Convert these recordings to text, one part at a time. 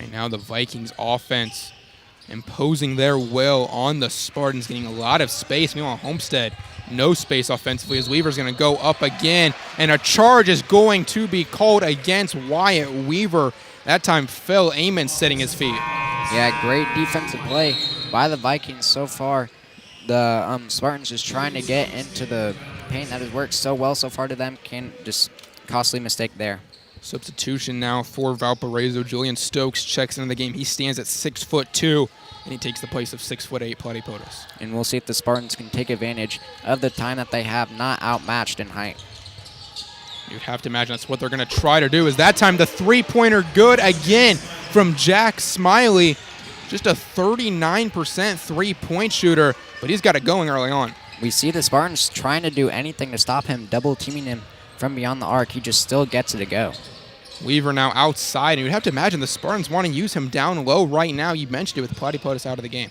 Right now the Vikings offense imposing their will on the Spartans, getting a lot of space. Meanwhile, Homestead, no space offensively as Weaver's going to go up again, and a charge is going to be called against Wyatt Weaver. That time, Phil Amon setting his feet. Yeah, great defensive play by the Vikings so far. The Spartans just trying to get into the paint that has worked so well so far to them. Just costly mistake there. Substitution now for Valparaiso. Julian Stokes checks into the game. He stands at 6'2", and he takes the place of 6'8" Platypodus. And we'll see if the Spartans can take advantage of the time that they have, not outmatched in height. You'd have to imagine that's what they're going to try to do. Is that time the three-pointer good again from Jack Smiley. Just a 39% three-point shooter, but he's got it going early on. We see the Spartans trying to do anything to stop him, double-teaming him from beyond the arc. He just still gets it to go. Weaver now outside, and you'd have to imagine the Spartans want to use him down low right now. You mentioned it with Platypodus out of the game.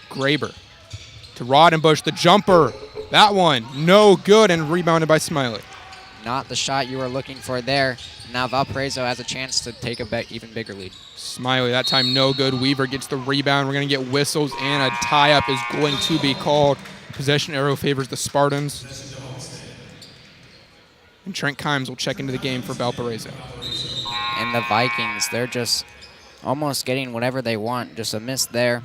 Graber to Rodenbush, the jumper. That one, no good, and rebounded by Smiley. Not the shot you were looking for there. Now Valparaiso has a chance to take a even bigger lead. Smiley, that time no good. Weaver gets the rebound. We're going to get whistles, and a tie-up is going to be called. Possession arrow favors the Spartans. And Trent Kimes will check into the game for Valparaiso. And the Vikings, they're just almost getting whatever they want. Just a miss there.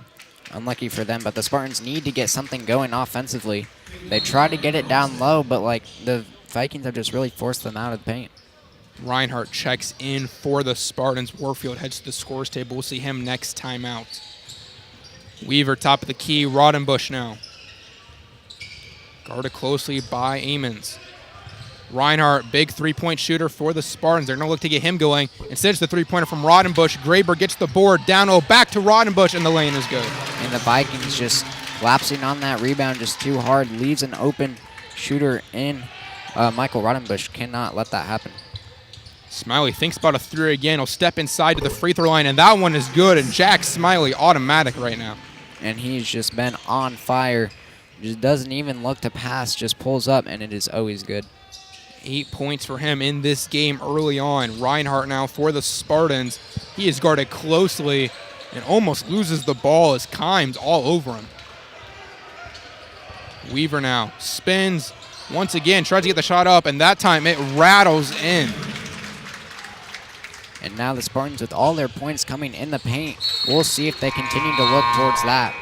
Unlucky for them, but the Spartans need to get something going offensively. They try to get it down low, but like the Vikings have just really forced them out of the paint. Reinhardt checks in for the Spartans. Warfield heads to the scores table. We'll see him next time out. Weaver top of the key. Rodenbush now. Guarded closely by Amons. Reinhardt, big three-point shooter for the Spartans. They're going to look to get him going. Instead, it's the three-pointer from Rodenbush. Graber gets the board. Down low, back to Rodenbush, and the lane is good. And the Vikings just lapsing on that rebound just too hard. Leaves an open shooter in. Michael Rodenbush cannot let that happen. Smiley thinks about a three again. He'll step inside to the free throw line, and that one is good. And Jack Smiley automatic right now. And he's just been on fire. Just doesn't even look to pass, just pulls up, and it is always good. 8 points for him in this game early on. Reinhardt now for the Spartans. He is guarded closely and almost loses the ball as Kimes all over him. Weaver now spins once again, tries to get the shot up, and that time it rattles in. And now the Spartans, with all their points coming in the paint, we'll see if they continue to look towards that.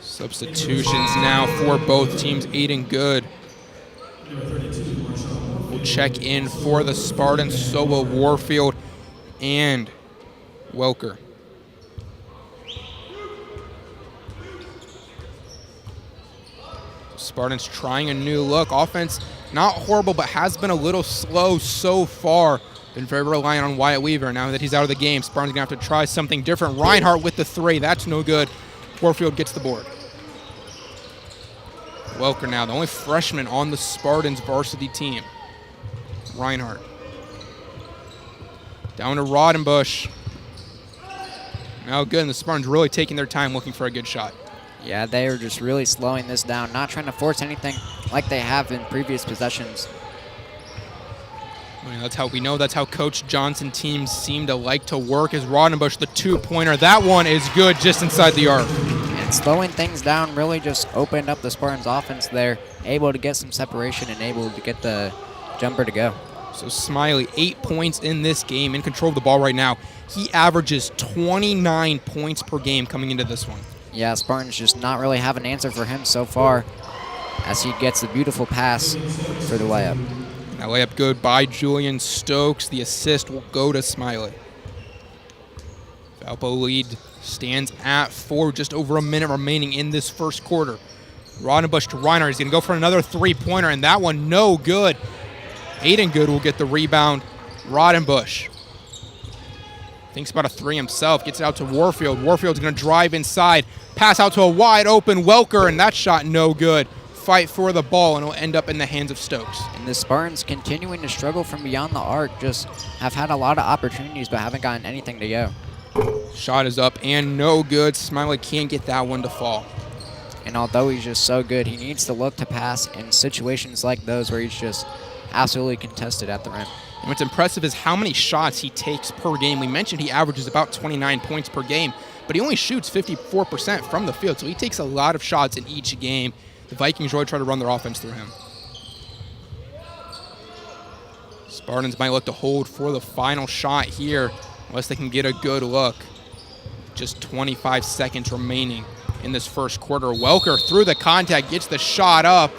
Substitutions now for both teams. Aiden Good will check in for the Spartans. So will Warfield and Welker. Spartans trying a new look. Offense not horrible, but has been a little slow so far. Been very reliant on Wyatt Weaver. Now that he's out of the game, Spartans going to have to try something different. Reinhardt with the three. That's no good. Warfield gets the board. Welker now, the only freshman on the Spartans varsity team. Reinhardt. Down to Rodenbush. Now good, and the Spartans really taking their time looking for a good shot. Yeah, they are just really slowing this down, not trying to force anything like they have in previous possessions. I mean, that's how Coach Johnson teams seem to like to work, is Rodenbush, the two-pointer. That one is good just inside the arc. And slowing things down really just opened up the Spartans offense there, able to get some separation and able to get the jumper to go. So Smiley, 8 points in this game, in control of the ball right now. He averages 29 points per game coming into this one. Yeah, Spartans just not really have an answer for him so far as he gets a beautiful pass for the layup. That layup good by Julian Stokes. The assist will go to Smiley. Valpo lead stands at 4, just over a minute remaining in this first quarter. Rodenbush to Reinhardt. He's going to go for another three-pointer, and that one no good. Aiden Good will get the rebound. Rodenbush thinks about a three himself, gets it out to Warfield. Warfield's going to drive inside, pass out to a wide-open Welker, and that shot no good. Fight for the ball, and it'll end up in the hands of Stokes. And the Spartans continuing to struggle from beyond the arc, just have had a lot of opportunities but haven't gotten anything to go. Shot is up and no good. Smiley can't get that one to fall. And although he's just so good, he needs to look to pass in situations like those where he's just absolutely contested at the rim. And what's impressive is how many shots he takes per game. We mentioned he averages about 29 points per game, but he only shoots 54% from the field, so he takes a lot of shots in each game. The Vikings really try to run their offense through him. Spartans might look to hold for the final shot here, unless they can get a good look. Just 25 seconds remaining in this first quarter. Welker through the contact, gets the shot up.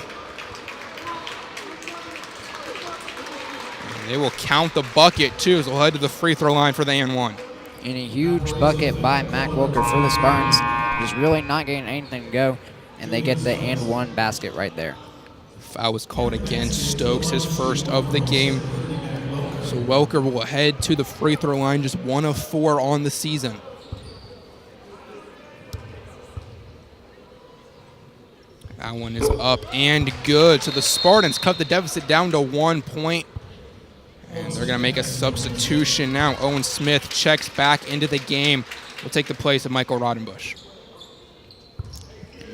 And they will count the bucket too, so we'll head to the free throw line for the and one. And a huge bucket by Mac Welker for the Spartans. Just really not getting anything to go, and they get the and one basket right there. Foul was called against Stokes, his first of the game. So Welker will head to the free throw line, just 1 of 4 on the season. That one is up and good. So the Spartans cut the deficit down to 1 point. And they're going to make a substitution now. Owen Smith checks back into the game. Will take the place of Michael Rodenbush.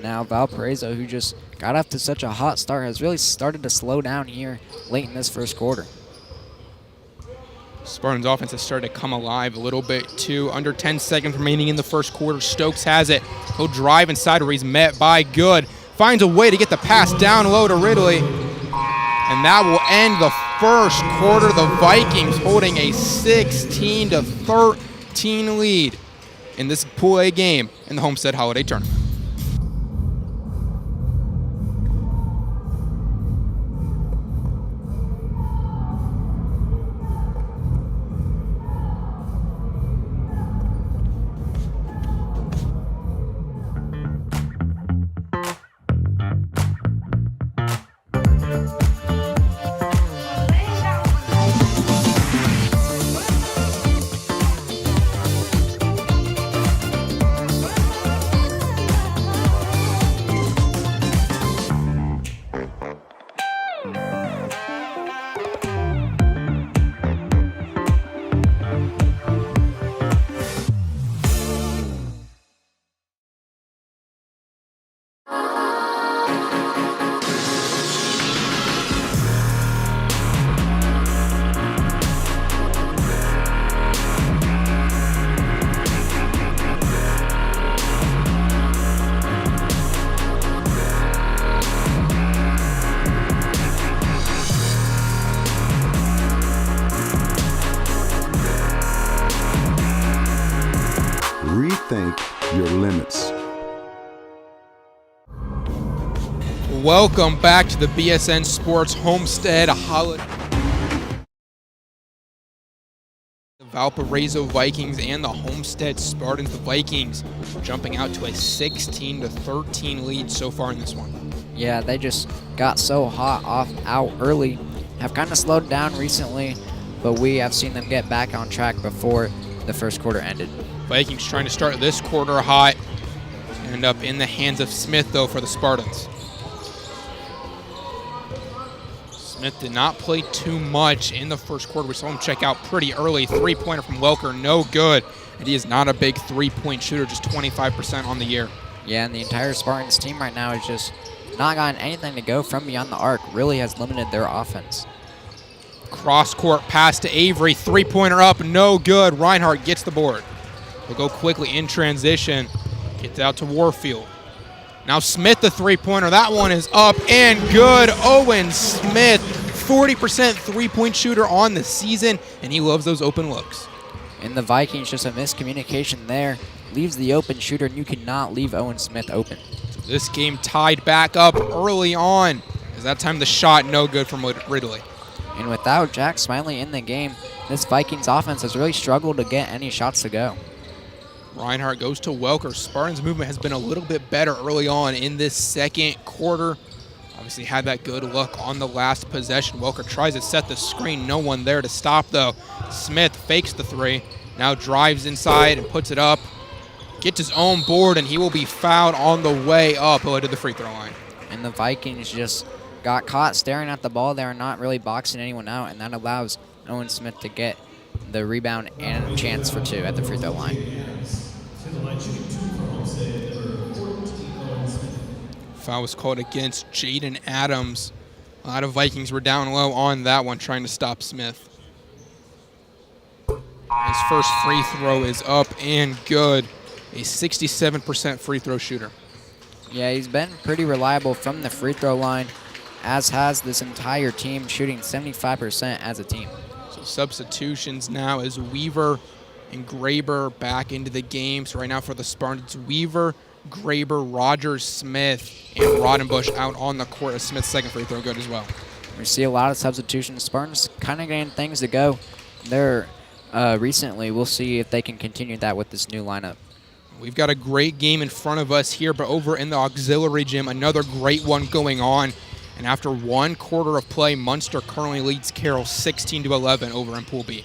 Now Valparaiso, who just got off to such a hot start, has really started to slow down here late in this first quarter. Spartans offense has started to come alive a little bit too. Under 10 seconds remaining in the first quarter. Stokes has it. He'll drive inside where he's met by Good. Finds a way to get the pass down low to Ridley. And that will end the first quarter. The Vikings holding a 16-13 lead in this Pool A game in the Homestead Holiday Tournament. Rethink your limits. Welcome back to the BSN Sports Homestead Holiday. The Valparaiso Vikings and the Homestead Spartans. The Vikings jumping out to a 16-13 lead so far in this one. Yeah, they just got so hot out early. Have kind of slowed down recently, but we have seen them get back on track before the first quarter ended. Vikings trying to start this quarter hot. End up in the hands of Smith, though, for the Spartans. Smith did not play too much in the first quarter. We saw him check out pretty early. Three-pointer from Welker, no good. And he is not a big three-point shooter, just 25% on the year. Yeah, and the entire Spartans team right now is just not gotten anything to go from beyond the arc. Really has limited their offense. Cross-court pass to Avery. Three-pointer up, no good. Reinhardt gets the board. He'll go quickly in transition. Gets out to Warfield. Now Smith, the three-pointer. That one is up and good. Owen Smith, 40% three-point shooter on the season, and he loves those open looks. And the Vikings, just a miscommunication there. Leaves the open shooter, and you cannot leave Owen Smith open. So this game tied back up early on. As that time the shot, no good from Ridley. And without Jack Smiley in the game, this Vikings offense has really struggled to get any shots to go. Reinhardt goes to Welker. Spartans' movement has been a little bit better early on in this second quarter. Obviously had that good look on the last possession. Welker tries to set the screen. No one there to stop, though. Smith fakes the three. Now drives inside and puts it up. Gets his own board, and he will be fouled on the way up. He'll head to the free throw line. And the Vikings just got caught staring at the ball. They're not really boxing anyone out, and that allows Owen Smith to get the rebound and a chance for two at the free throw line. Foul was called against Jaden Adams. A lot of Vikings were down low on that one, trying to stop Smith. His first free throw is up and good. A 67% free throw shooter. Yeah, he's been pretty reliable from the free throw line, as has this entire team, shooting 75% as a team. So substitutions now as Weaver and Graber back into the game. So right now for the Spartans, Weaver, Graber, Rogers, Smith, and Rodenbush out on the court. As Smith's second free throw good as well. We see a lot of substitutions. Spartans kind of getting things to go. They're recently. We'll see if they can continue that with this new lineup. We've got a great game in front of us here, but over in the auxiliary gym, another great one going on. And after 1 quarter of play, Munster currently leads Carroll 16-11 over in Pool B.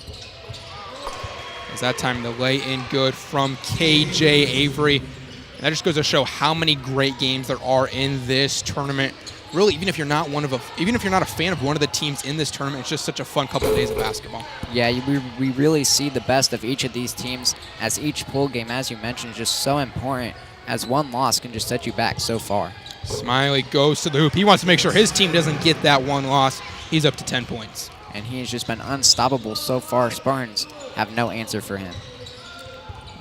It's that time to lay in good from KJ Avery. And that just goes to show how many great games there are in this tournament. Really, even if you're not a fan of one of the teams in this tournament, it's just such a fun couple of days of basketball. Yeah, we really see the best of each of these teams, as each pool game, as you mentioned, is just so important, as one loss can just set you back so far. Smiley goes to the hoop. He wants to make sure his team doesn't get that one loss. He's up to 10 points. And he's just been unstoppable so far. Spartans have no answer for him.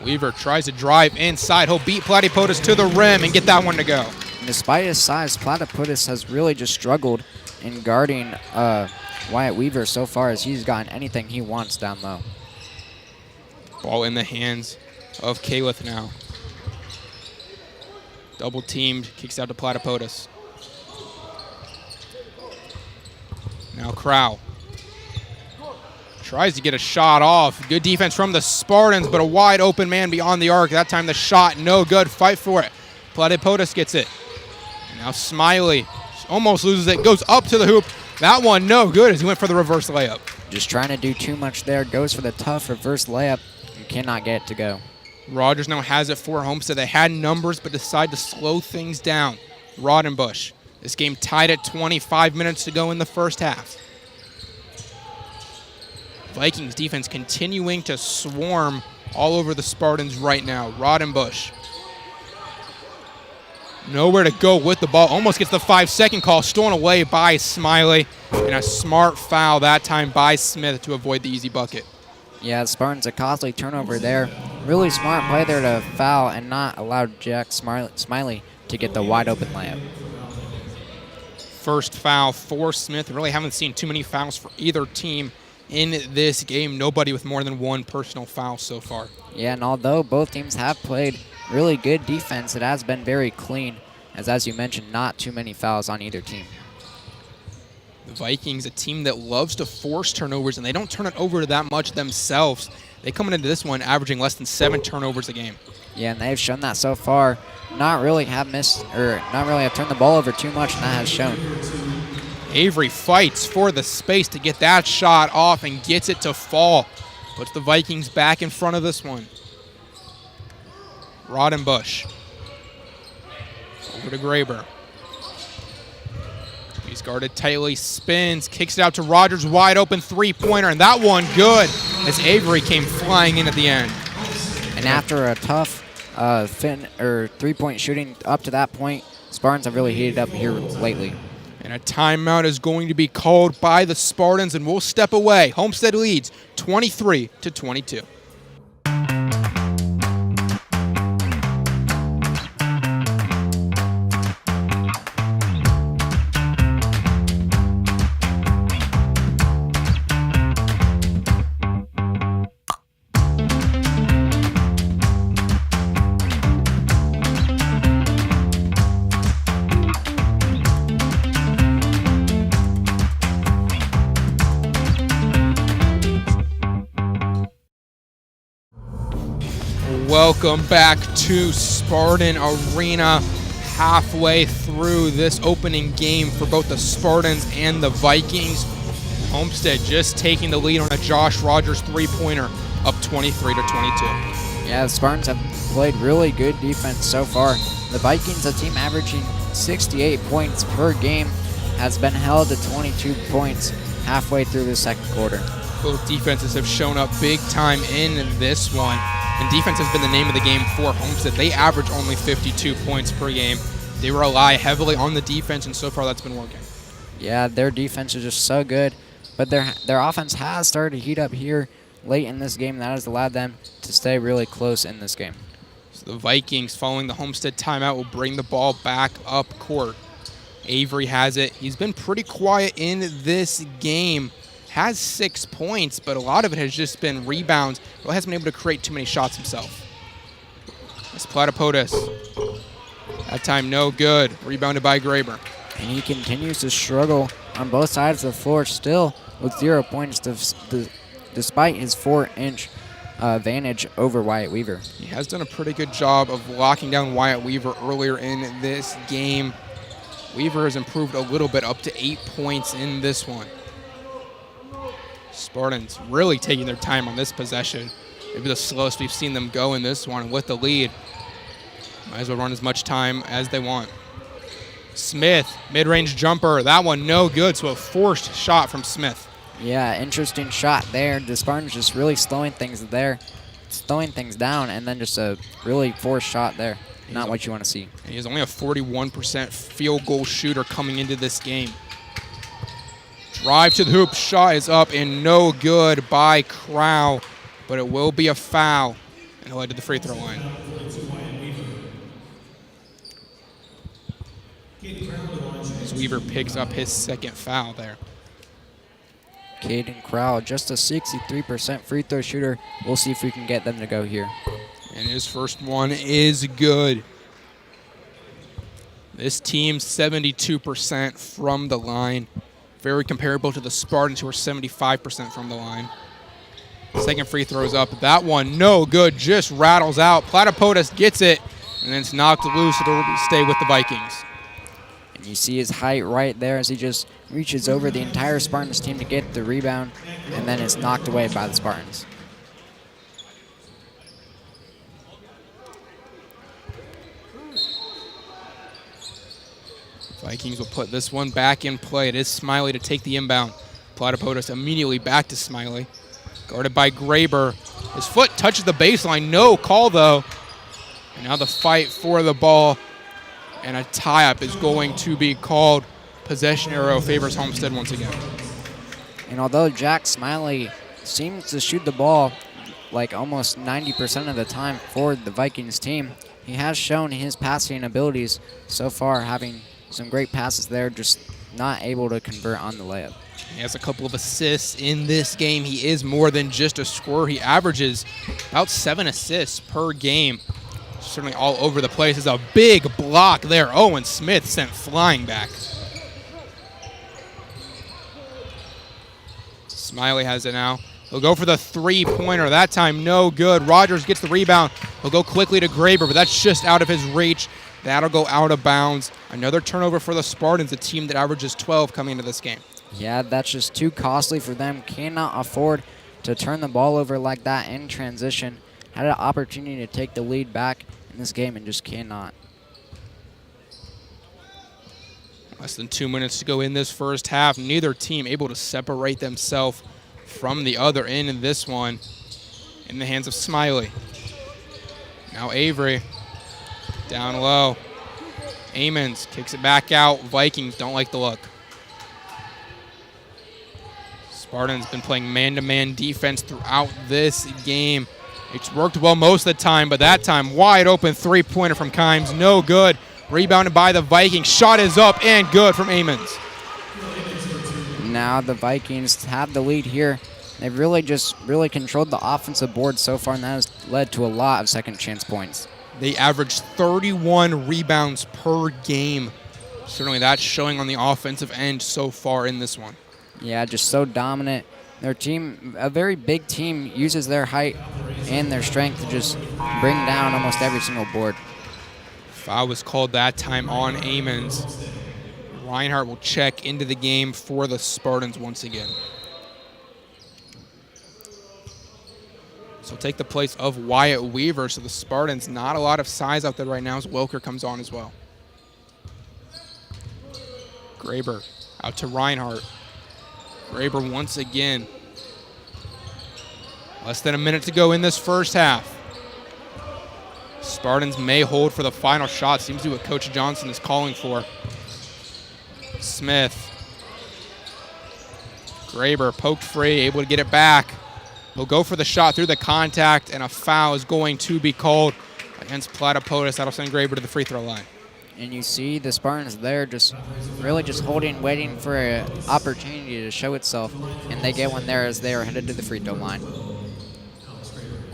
Weaver tries to drive inside. He'll beat Platypodus to the rim and get that one to go. And despite his size, Platypodus has really just struggled in guarding Wyatt Weaver so far, as he's gotten anything he wants down low. Ball in the hands of Caliph now. Double teamed, kicks out to Platypodus. Now Crow tries to get a shot off. Good defense from the Spartans, but a wide open man beyond the arc. That time the shot, no good. Fight for it. Platypodus gets it. Now Smiley almost loses it, goes up to the hoop. That one no good as he went for the reverse layup. Just trying to do too much there. Goes for the tough reverse layup and cannot get it to go. Rogers now has it for Homestead. They had numbers but decide to slow things down. Rodenbush. This game tied at 25 minutes to go in the first half. Vikings defense continuing to swarm all over the Spartans right now. Rodenbush. Nowhere to go with the ball. Almost gets the 5-second call. Stolen away by Smiley. And a smart foul that time by Smith to avoid the easy bucket. Yeah, the Spartans, a costly turnover there. Really smart play there to foul and not allow Jack Smiley to get the wide open layup. First foul for Smith. Really haven't seen too many fouls for either team in this game. Nobody with more than 1 personal foul so far. Yeah, and although both teams have played really good defense, it has been very clean, as you mentioned, not too many fouls on either team. The Vikings, a team that loves to force turnovers, and they don't turn it over that much themselves. They coming into this one averaging less than 7 turnovers a game. Yeah, and they've shown that so far. Not really have turned the ball over too much, and that has shown. Avery fights for the space to get that shot off and gets it to fall. Puts the Vikings back in front of this one. Rodenbush. Over to Graber. He's guarded tightly, spins, kicks it out to Rogers, wide open three-pointer, and that one good as Avery came flying in at the end. And after a tough three-point shooting up to that point, Spartans have really heated up here lately. And a timeout is going to be called by the Spartans, and we'll step away. Homestead leads 23-22. Welcome back to Spartan Arena. Halfway through this opening game for both the Spartans and the Vikings. Homestead just taking the lead on a Josh Rogers three-pointer, up 23-22. Yeah, the Spartans have played really good defense so far. The Vikings, a team averaging 68 points per game, has been held to 22 points halfway through the second quarter. Both defenses have shown up big time in this one. And defense has been the name of the game for Homestead. They average only 52 points per game. They rely heavily on the defense, and so far that's been working. Yeah, their defense is just so good, but their offense has started to heat up here late in this game. That has allowed them to stay really close in this game. So the Vikings, following the Homestead timeout, will bring the ball back up court. Avery has it. He's been pretty quiet in this game. Has 6 points, but a lot of it has just been rebounds. Really hasn't been able to create too many shots himself. That's Platypodus. That time no good. Rebounded by Graber. And he continues to struggle on both sides of the floor still with 0 points despite his 4-inch advantage over Wyatt Weaver. He has done a pretty good job of locking down Wyatt Weaver earlier in this game. Weaver has improved a little bit, up to 8 points in this one. Spartans really taking their time on this possession. Maybe the slowest we've seen them go in this one with the lead. Might as well run as much time as they want. Smith, mid-range jumper. That one no good, so a forced shot from Smith. Yeah, interesting shot there. The Spartans just really slowing things down, and then just a really forced shot there. Not what you want to see. He is only a 41% field goal shooter coming into this game. Drive to the hoop, shot is up and no good by Crow, but it will be a foul, and he'll head to the free throw line. As Weaver picks up his second foul there. Caden Crow, just a 63% free throw shooter. We'll see if we can get them to go here. And his first one is good. This team, 72% from the line. Very comparable to the Spartans, who are 75% from the line. Second free throw is up. That one, no good, just rattles out. Platypodus gets it, and then it's knocked loose. It'll stay with the Vikings. And you see his height right there as he just reaches over the entire Spartans team to get the rebound, and then it's knocked away by the Spartans. Vikings will put this one back in play. It is Smiley to take the inbound. Platypodus immediately back to Smiley. Guarded by Graber. His foot touches the baseline. No call, though. And now the fight for the ball. And a tie-up is going to be called. Possession arrow favors Homestead once again. And although Jack Smiley seems to shoot the ball like almost 90% of the time for the Vikings team, he has shown his passing abilities so far, having some great passes there, just not able to convert on the layup. He has a couple of assists in this game. He is more than just a scorer. He averages about 7 assists per game. Certainly all over the place. There's a big block there. Owen Smith sent flying back. Smiley has it now. He'll go for the three-pointer. That time no good. Rogers gets the rebound. He'll go quickly to Graber, but that's just out of his reach. That'll go out of bounds. Another turnover for the Spartans, a team that averages 12 coming into this game. Yeah, that's just too costly for them. Cannot afford to turn the ball over like that in transition. Had an opportunity to take the lead back in this game and just cannot. Less than 2 minutes to go in this first half. Neither team able to separate themselves from the other in this one. In the hands of Smiley. Now Avery. Down low. Amons kicks it back out. Vikings don't like the look. Spartans been playing man-to-man defense throughout this game. It's worked well most of the time, but that time wide open three-pointer from Kimes. No good. Rebounded by the Vikings. Shot is up and good from Amons. Now the Vikings have the lead here. They've really controlled the offensive board so far, and that has led to a lot of second chance points. They averaged 31 rebounds per game. Certainly that's showing on the offensive end so far in this one. Yeah, just so dominant. Their team, a very big team, uses their height and their strength to just bring down almost every single board. Foul was called that time on Amons. Reinhardt will check into the game for the Spartans once again. So take the place of Wyatt Weaver. So the Spartans, not a lot of size out there right now as Welker comes on as well. Graber out to Reinhardt. Graber once again. Less than a minute to go in this first half. Spartans may hold for the final shot. Seems to be what Coach Johnson is calling for. Smith Graber poked free, able to get it back. He'll go for the shot through the contact, and a foul is going to be called against Platypodus. That'll send Graber to the free throw line. And you see the Spartans there just really just holding, waiting for an opportunity to show itself. And they get one there as they are headed to the free throw line.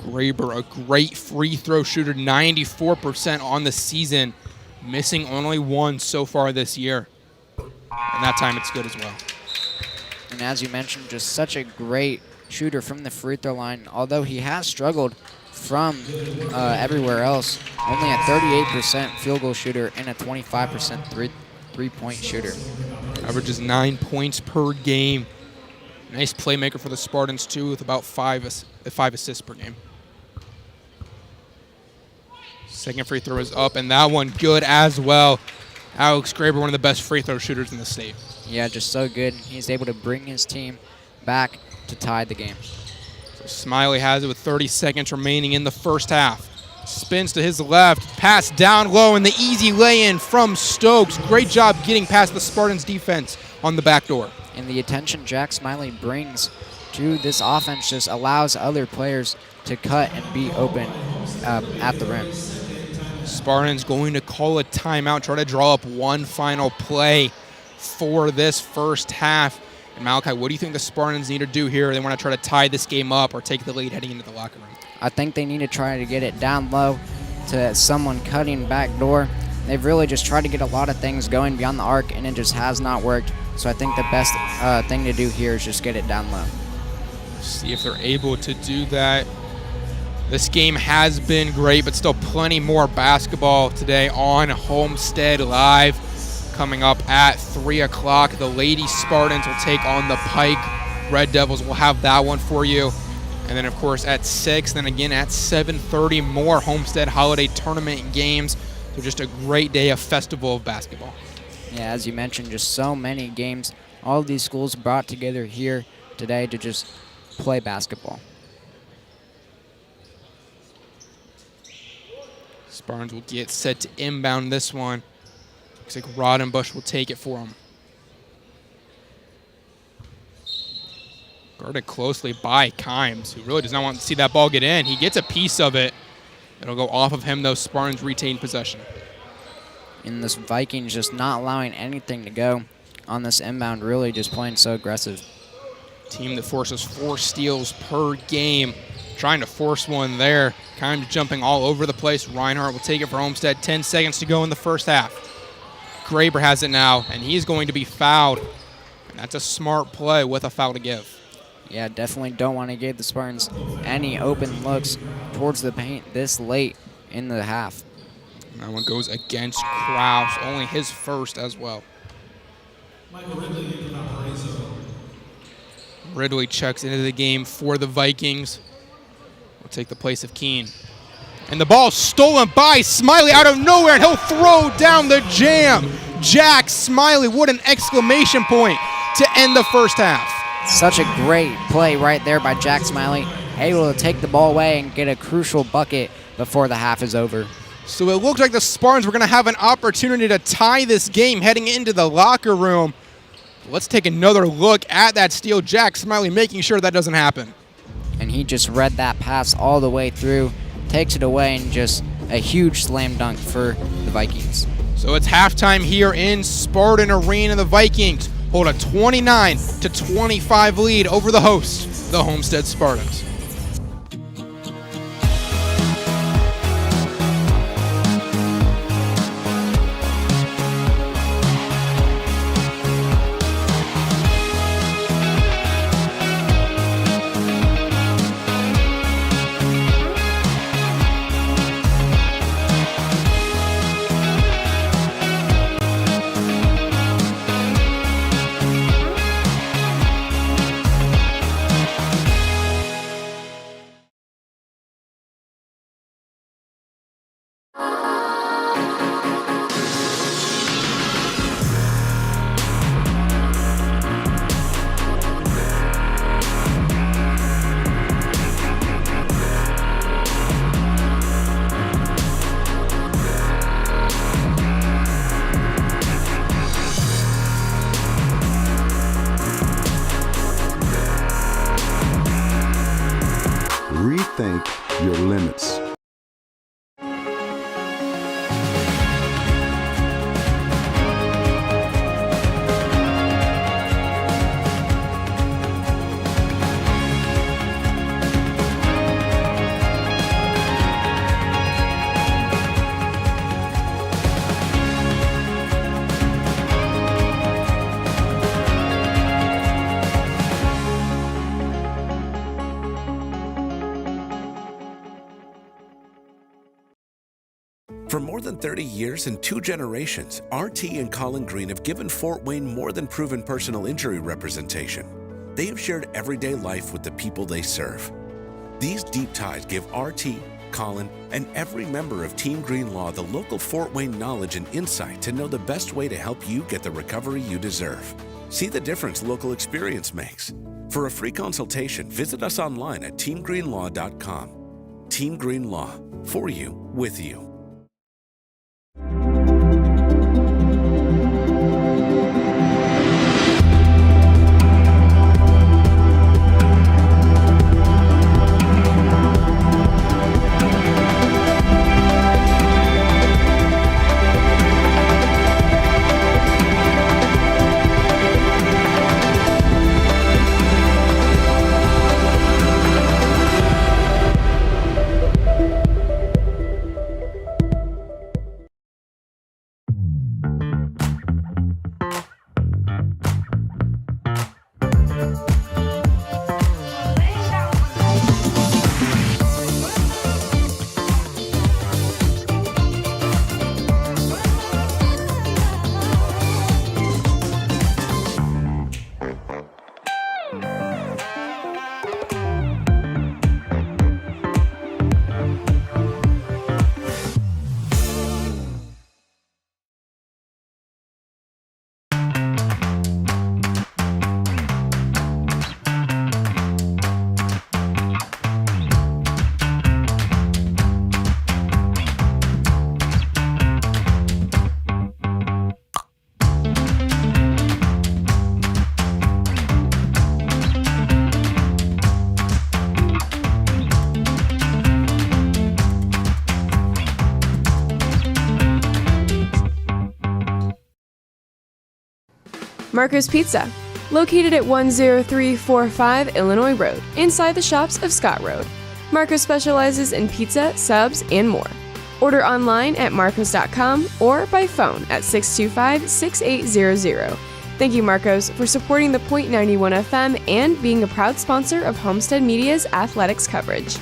Graber, a great free throw shooter, 94% on the season, missing only one so far this year. And that time it's good as well. And as you mentioned, just such a great shooter from the free throw line. Although he has struggled from everywhere else, only a 38% field goal shooter and a 25% three-point shooter. Averages 9 points per game. Nice playmaker for the Spartans, too, with about five assists per game. Second free throw is up, and that one good as well. Alex Graber, one of the best free throw shooters in the state. Yeah, just so good. He's able to bring his team back to tie the game. So Smiley has it with 30 seconds remaining in the first half. Spins to his left, pass down low, and the easy lay-in from Stokes. Great job getting past the Spartans' defense on the back door. And the attention Jack Smiley brings to this offense just allows other players to cut and be open at the rim. Spartans going to call a timeout, try to draw up one final play for this first half. And Malachi, what do you think the Spartans need to do here? They want to try to tie this game up or take the lead heading into the locker room. I think they need to try to get it down low to someone cutting back door. They've really just tried to get a lot of things going beyond the arc, and it just has not worked. So I think the best thing to do here is just get it down low. See if they're able to do that. This game has been great, but still plenty more basketball today on Homestead Live. Coming up at 3 o'clock, the Lady Spartans will take on the Pike Red Devils. We'll have that one for you. And then, of course, at 6, then again at 7:30, more Homestead Holiday Tournament games. So just a great day, a festival of basketball. Yeah, as you mentioned, just so many games. All of these schools brought together here today to just play basketball. Spartans will get set to inbound this one. Looks like Rodenbush will take it for him. Guarded closely by Kimes, who really does not want to see that ball get in. He gets a piece of it. It'll go off of him, though. Spartans retain possession. And this Vikings just not allowing anything to go on this inbound, really just playing so aggressive. Team that forces 4 steals per game. Trying to force one there. Kind of jumping all over the place. Reinhardt will take it for Homestead. 10 seconds to go in the first half. Graber has it now, and he's going to be fouled. And that's a smart play with a foul to give. Yeah, definitely don't want to give the Spartans any open looks towards the paint this late in the half. And that one goes against Kraus, only his first as well. Ridley checks into the game for the Vikings. Will take the place of Keene. And the ball stolen by Smiley out of nowhere, and he'll throw down the jam. Jack Smiley, what an exclamation point to end the first half. Such a great play right there by Jack Smiley, able to take the ball away and get a crucial bucket before the half is over. So it looks like the Spartans were going to have an opportunity to tie this game heading into the locker room. Let's take another look at that steal. Jack Smiley making sure that doesn't happen. And he just read that pass all the way through, takes it away, and just a huge slam dunk for the Vikings. So it's halftime here in Spartan Arena. The Vikings hold a 29-25 lead over the hosts, the Homestead Spartans. Rethink your limits. For more than 30 years and 2 generations, RT and Colin Green have given Fort Wayne more than proven personal injury representation. They have shared everyday life with the people they serve. These deep ties give RT, Colin, and every member of Team Green Law the local Fort Wayne knowledge and insight to know the best way to help you get the recovery you deserve. See the difference local experience makes. For a free consultation, visit us online at teamgreenlaw.com. Team Green Law, for you, with you. Marco's Pizza, located at 10345 Illinois Road, inside the shops of Scott Road. Marco specializes in pizza, subs, and more. Order online at marcos.com or by phone at 625-6800. Thank you, Marcos, for supporting the Point 91 FM and being a proud sponsor of Homestead Media's athletics coverage.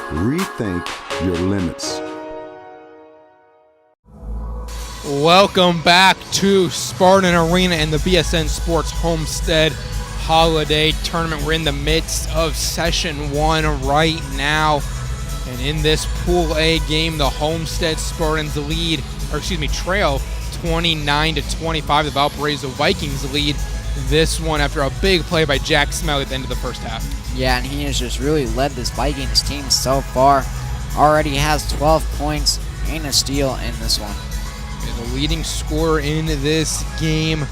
Rethink your limits. Welcome back to Spartan Arena and the BSN Sports Homestead Holiday Tournament. We're in the midst of Session 1 right now. And in this Pool A game, the Homestead Spartans trail 29-25. The Valparaiso Vikings lead this one after a big play by Jack Smiley at the end of the first half. Yeah, and he has just really led this Vikings team so far. Already has 12 points and a steal in this one. The leading scorer in this game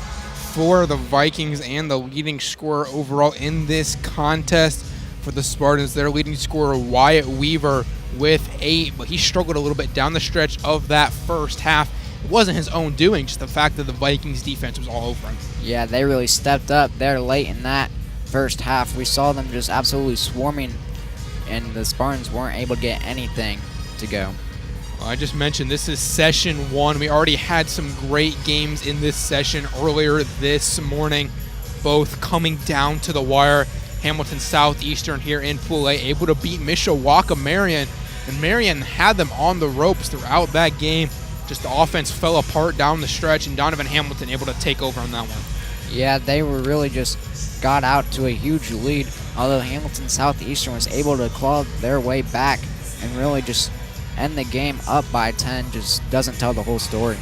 for the Vikings and the leading scorer overall in this contest for the Spartans. Their leading scorer, Wyatt Weaver, with 8, but he struggled a little bit down the stretch of that first half. It wasn't his own doing, just the fact that the Vikings defense was all over him. Yeah, they really stepped up there late in that first half. We saw them just absolutely swarming, and the Spartans weren't able to get anything to go. Well, I just mentioned this is session 1. We already had some great games in this session earlier this morning, both coming down to the wire. Hamilton Southeastern here in Pool A able to beat Mishawaka Marion, and Marion had them on the ropes throughout that game. Just the offense fell apart down the stretch, and Donovan Hamilton able to take over on that one. Yeah, they were really just got out to a huge lead, although Hamilton Southeastern was able to claw their way back and really just end the game up by 10. Just doesn't tell the whole story.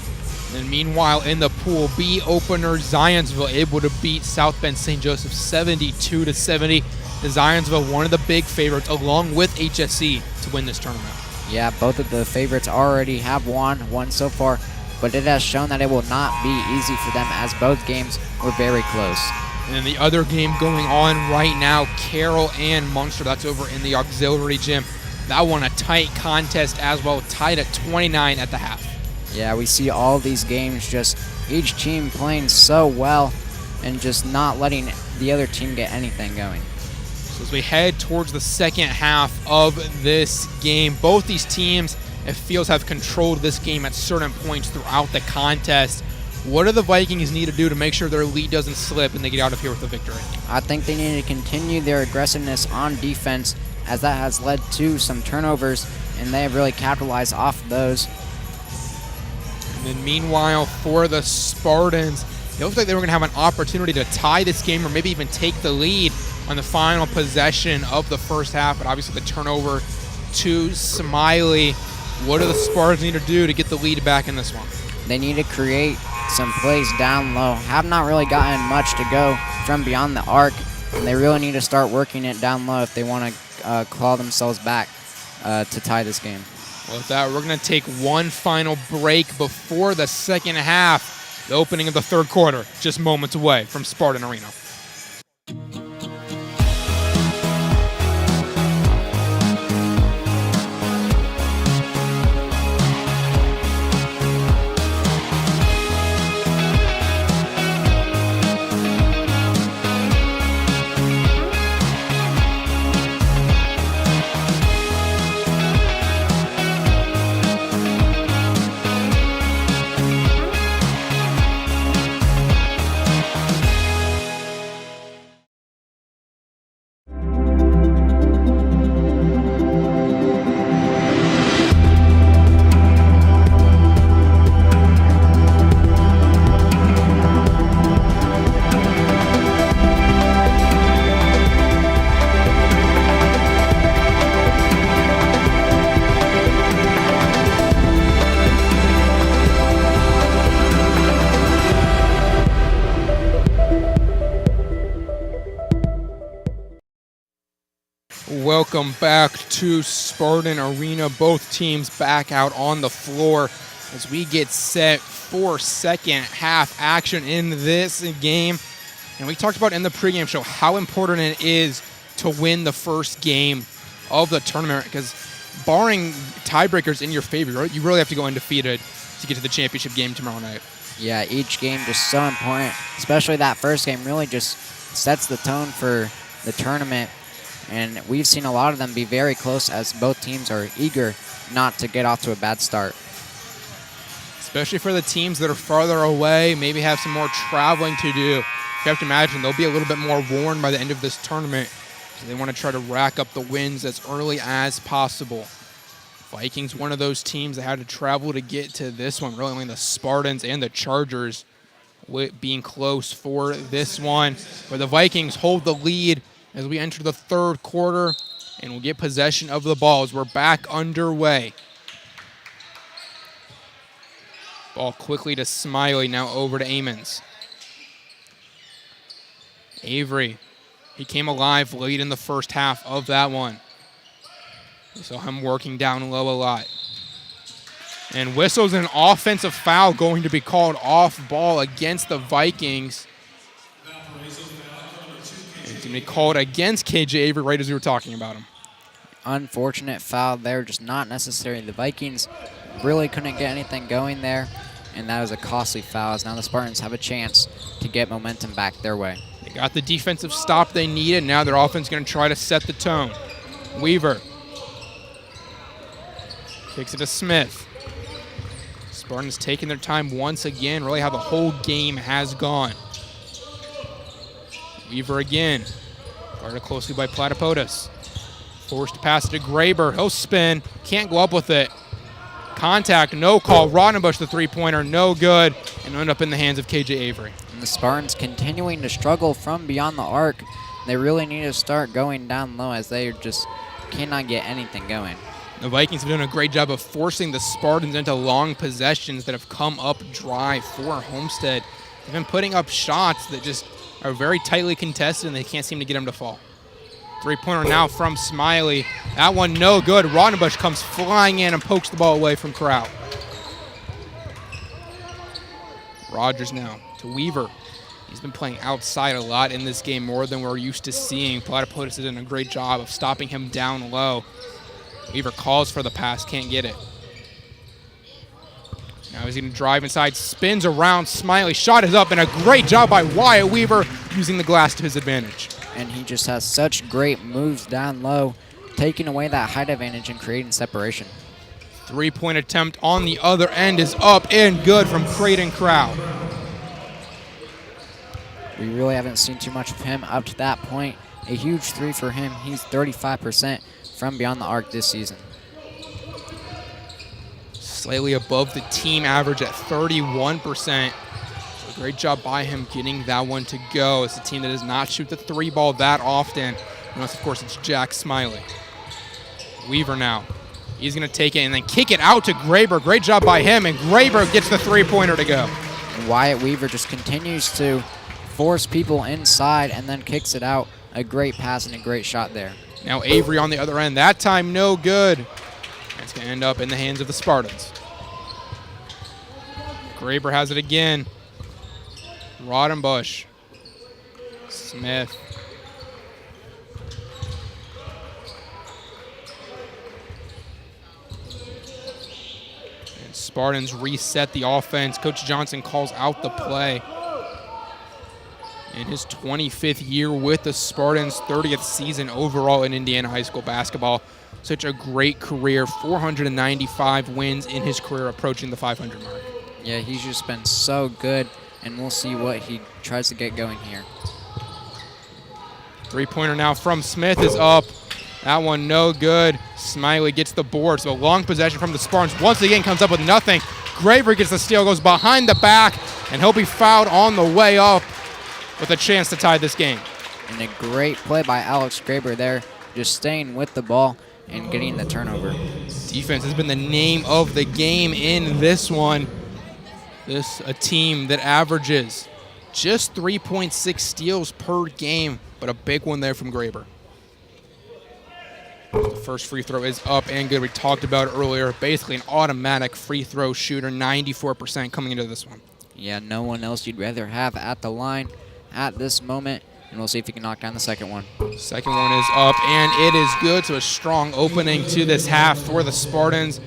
And meanwhile, in the Pool B opener, Zionsville able to beat South Bend St. Joseph 72-70. The Zionsville, one of the big favorites, along with HSC, to win this tournament. Yeah, both of the favorites already have won so far, but it has shown that it will not be easy for them as both games were very close. And then the other game going on right now, Carroll and Munster, that's over in the auxiliary gym. That one a tight contest as well, tied at 29 at the half. Yeah, we see all these games, just each team playing so well and just not letting the other team get anything going. So as we head towards the second half of this game, both these teams, it feels, have controlled this game at certain points throughout the contest. What do the Vikings need to do to make sure their lead doesn't slip and they get out of here with a victory? I think they need to continue their aggressiveness on defense, as that has led to some turnovers, and they have really capitalized off those. And then meanwhile, for the Spartans, it looks like they were going to have an opportunity to tie this game or maybe even take the lead on the final possession of the first half, but obviously the turnover to Smiley. What do the Spartans need to do to get the lead back in this one? They need to create some plays down low. Have not really gotten much to go from beyond the arc, and they really need to start working it down low if they want to claw themselves back to tie this game. Well, with that, we're going to take one final break before the second half. The opening of the third quarter, just moments away from Spartan Arena. Welcome back to Spartan Arena. Both teams back out on the floor as we get set for second half action in this game. And we talked about in the pregame show how important it is to win the first game of the tournament, because barring tiebreakers in your favor, you really have to go undefeated to get to the championship game tomorrow night. Yeah, each game just so important, especially that first game really just sets the tone for the tournament. And we've seen a lot of them be very close as both teams are eager not to get off to a bad start. Especially for the teams that are farther away, maybe have some more traveling to do. You have to imagine they'll be a little bit more worn by the end of this tournament. So they want to try to rack up the wins as early as possible. Vikings, one of those teams that had to travel to get to this one. Really only the Spartans and the Chargers being close for this one. But the Vikings hold the lead as we enter the third quarter, and we'll get possession of the ball as we're back underway. Ball quickly to Smiley, now over to Amons. Avery, he came alive late in the first half of that one. We saw him working down low a lot. And whistles an offensive foul going to be called off ball against the Vikings. It's going to be called against KJ Avery right as we were talking about him. Unfortunate foul there, just not necessary. The Vikings really couldn't get anything going there, and that was a costly foul, as now the Spartans have a chance to get momentum back their way. They got the defensive stop they needed. Now their offense is going to try to set the tone. Weaver Kicks it to Smith. Spartans taking their time once again, really how the whole game has gone. Weaver again, guarded closely by Platypodus. Forced to pass it to Graber. He'll spin, can't go up with it. Contact, no call. Rodenbush, the three-pointer, no good, and end up in the hands of KJ Avery. And the Spartans continuing to struggle from beyond the arc. They really need to start going down low as they just cannot get anything going. The Vikings have done a great job of forcing the Spartans into long possessions that have come up dry for Homestead. They've been putting up shots that just are very tightly contested, and they can't seem to get them to fall. Three-pointer now from Smiley. That one no good. Rodenbush comes flying in and pokes the ball away from Corral. Rogers now to Weaver. He's been playing outside a lot in this game, more than we're used to seeing. Platypodus has done a great job of stopping him down low. Weaver calls for the pass, can't get it. Now he's going to drive inside, spins around. Smiley shot is up, and a great job by Wyatt Weaver using the glass to his advantage. And he just has such great moves down low, taking away that height advantage and creating separation. Three-point attempt on the other end is up and good from Creighton Crowd. We really haven't seen too much of him up to that point. A huge three for him. He's 35% from beyond the arc this season. Slightly above the team average at 31%. So great job by him getting that one to go. It's a team that does not shoot the three ball that often. Unless, of course, it's Jack Smiley. Weaver now. He's going to take it and then kick it out to Graber. Great job by him, and Graber gets the three-pointer to go. And Wyatt Weaver just continues to force people inside and then kicks it out. A great pass and a great shot there. Now Avery on the other end. That time no good. It's going to end up in the hands of the Spartans. Graber has it again. Rodenbush. Smith. And Spartans reset the offense. Coach Johnson calls out the play. In his 25th year with the Spartans, 30th season overall in Indiana high school basketball. Such a great career, 495 wins in his career, approaching the 500 mark. Yeah, he's just been so good, and we'll see what he tries to get going here. Three-pointer now from Smith is up. That one no good. Smiley gets the board, so a long possession from the Spartans. Once again comes up with nothing. Graver gets the steal, goes behind the back, and he'll be fouled on the way up with a chance to tie this game. And a great play by Alex Graber there, just staying with the ball and getting the turnover. Defense has been the name of the game in this one. This a team that averages just 3.6 steals per game, but a big one there from Graber. The first free throw is up and good. We talked about it earlier. Basically an automatic free throw shooter, 94% coming into this one. Yeah, no one else you'd rather have at the line at this moment, and we'll see if he can knock down the second one. Second one is up, and it is good. So a strong opening to this half for the Spartans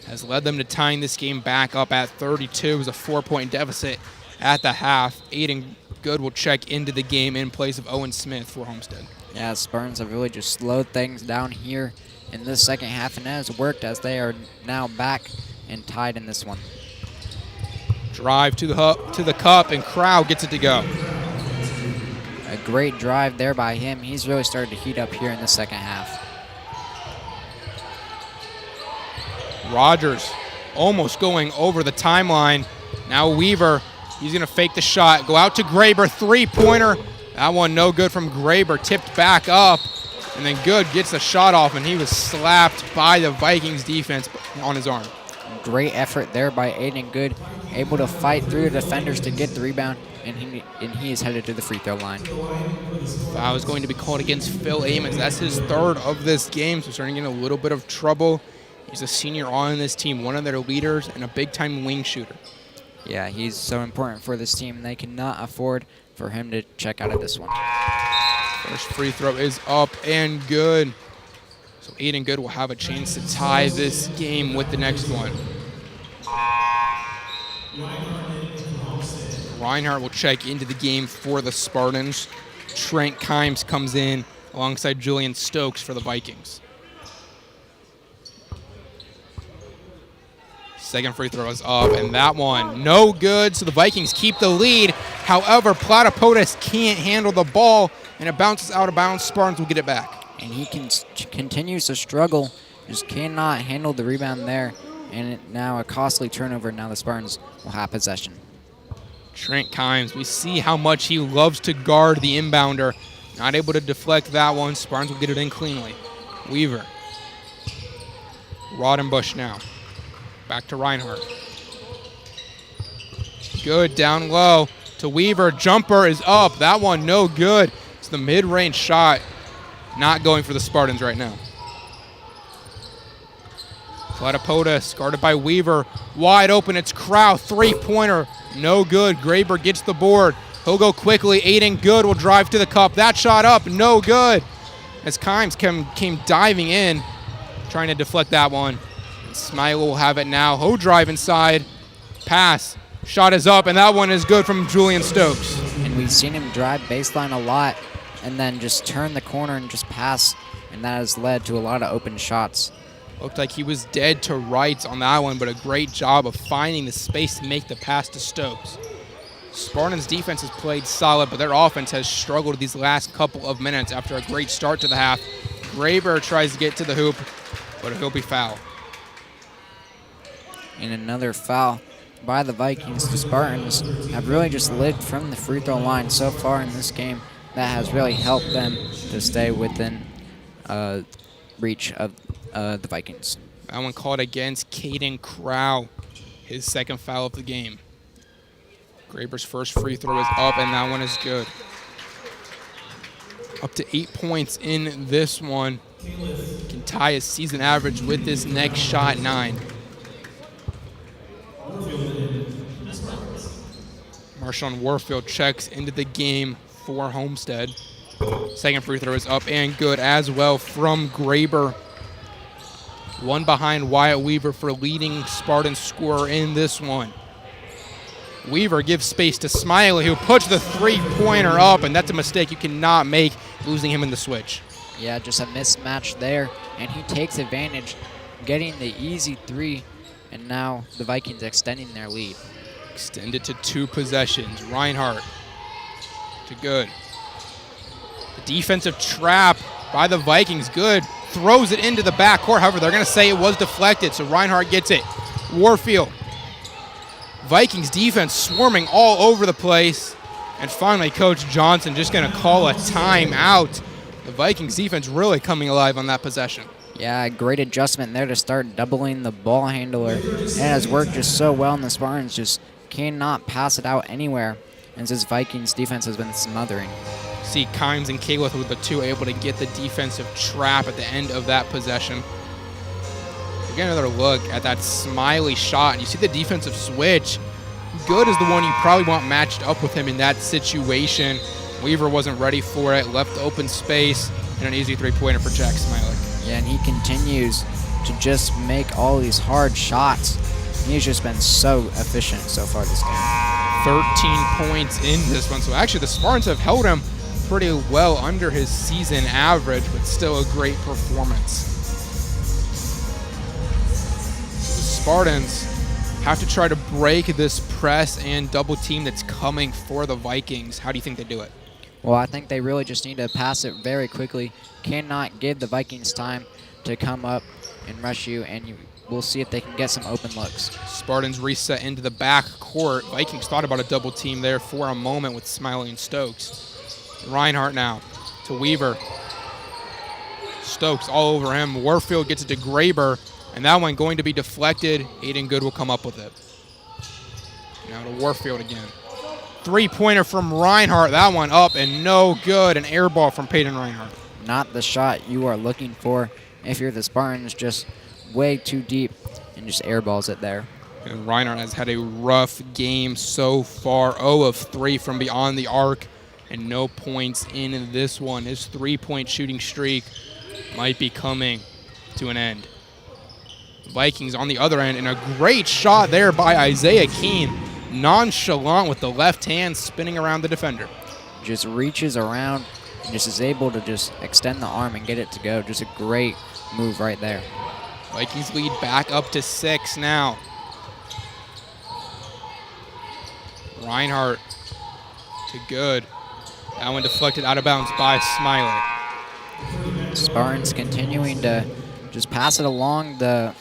has led them to tying this game back up at 32. It was a 4-point deficit at the half. Aiden Good will check into the game in place of Owen Smith for Homestead. Yeah, Spartans have really just slowed things down here in this second half, and that has worked as they are now back and tied in this one. Drive to the cup, and Crow gets it to go. A great drive there by him. He's really started to heat up here in the second half. Rogers almost going over the timeline. Now Weaver, he's going to fake the shot. Go out to Graber, three-pointer. That one no good from Graber, tipped back up. And then Good gets the shot off, and he was slapped by the Vikings defense on his arm. Great effort there by Aiden Good, able to fight through the defenders to get the rebound, and he is headed to the free throw line. Foul is going to be called against Phil Amos. That's his third of this game, so starting to get in a little bit of trouble. He's a senior on this team, one of their leaders, and a big-time wing shooter. Yeah, he's so important for this team, and they cannot afford for him to check out of this one. First free throw is up and good. So Aiden Good will have a chance to tie this game with the next one. Reinhardt will check into the game for the Spartans. Trent Kimes comes in alongside Julian Stokes for the Vikings. Second free throw is up, and that one no good. So the Vikings keep the lead. However, Platypodus can't handle the ball, and it bounces out of bounds. Spartans will get it back. And he continues to struggle, just cannot handle the rebound there. And now a costly turnover. Now the Spartans will have possession. Trent Kimes, we see how much he loves to guard the inbounder. Not able to deflect that one. Spartans will get it in cleanly. Weaver. Rodenbush now. Back to Reinhardt. Good down low to Weaver. Jumper is up. That one no good. It's the mid-range shot. Not going for the Spartans right now. Platypodus guarded by Weaver. Wide open. It's Crow. Three-pointer. No good. Graber gets the board. He'll go quickly. Aiden Good will drive to the cup. That shot up. No good. As Kimes came diving in, trying to deflect that one. Smiley will have it now. He'll drive inside. Pass. Shot is up, and that one is good from Julian Stokes. And we've seen him drive baseline a lot and then just turn the corner and just pass, and that has led to a lot of open shots. Looked like he was dead to rights on that one, but a great job of finding the space to make the pass to Stokes. Spartans' defense has played solid, but their offense has struggled these last couple of minutes after a great start to the half. Graber tries to get to the hoop, but he'll be fouled. And another foul by the Vikings. The Spartans have really just lived from the free throw line so far in this game. That has really helped them to stay within reach of the Vikings. That one called against Caden Crow, his second foul of the game. Graber's first free throw is up, and that one is good. Up to 8 points in this one. Can tie his season average with this next shot, 9. Marshawn Warfield checks into the game for Homestead. Second free throw is up and good as well from Graber. One behind Wyatt Weaver for leading Spartan scorer in this one. Weaver gives space to Smiley, who puts the three-pointer up, and that's a mistake you cannot make, losing him in the switch. Yeah, just a mismatch there, and he takes advantage, getting the easy three, and now the Vikings extending their lead. Extended to 2 possessions. Reinhardt to Good. The defensive trap by the Vikings. Good. Throws it into the backcourt. However, they're going to say it was deflected, so Reinhardt gets it. Warfield. Vikings defense swarming all over the place. And finally, Coach Johnson just going to call a timeout. The Vikings defense really coming alive on that possession. Yeah, great adjustment there to start doubling the ball handler. It has worked just so well, and the Spartans just cannot pass it out anywhere. And this Vikings defense has been smothering. See Kimes and Caleth with the 2 able to get the defensive trap at the end of that possession. We get another look at that Smiley shot, and you see the defensive switch. Good is the one you probably want matched up with him in that situation. Weaver wasn't ready for it, left open space, and an easy three-pointer for Jack Smiley. Yeah, and he continues to just make all these hard shots. He's just been so efficient so far this game. 13 points in this one. So actually the Spartans have held him pretty well under his season average, but still a great performance. So the Spartans have to try to break this press and double team that's coming for the Vikings. How do you think they do it? Well, I think they really just need to pass it very quickly. Cannot give the Vikings time to come up and rush you, and we'll see if they can get some open looks. Spartans reset into the back court. Vikings thought about a double team there for a moment with Smiley and Stokes. Reinhardt now to Weaver. Stokes all over him. Warfield gets it to Graber, and that one going to be deflected. Aiden Good will come up with it. Now to Warfield again. Three-pointer from Reinhardt. That one up and no good. An air ball from Peyton Reinhardt. Not the shot you are looking for if you're the Spartans, just way too deep and just airballs it there. And Reinhardt has had a rough game so far. 0 of 3 from beyond the arc and no points in this one. His three-point shooting streak might be coming to an end. Vikings on the other end, and a great shot there by Isaiah Keene. Nonchalant with the left hand, spinning around the defender. Just reaches around and just is able to just extend the arm and get it to go. Just a great move right there. Vikings lead back up to 6 now. Reinhardt to Good. That one deflected out of bounds by Smiley. Spartans continuing to just pass it along the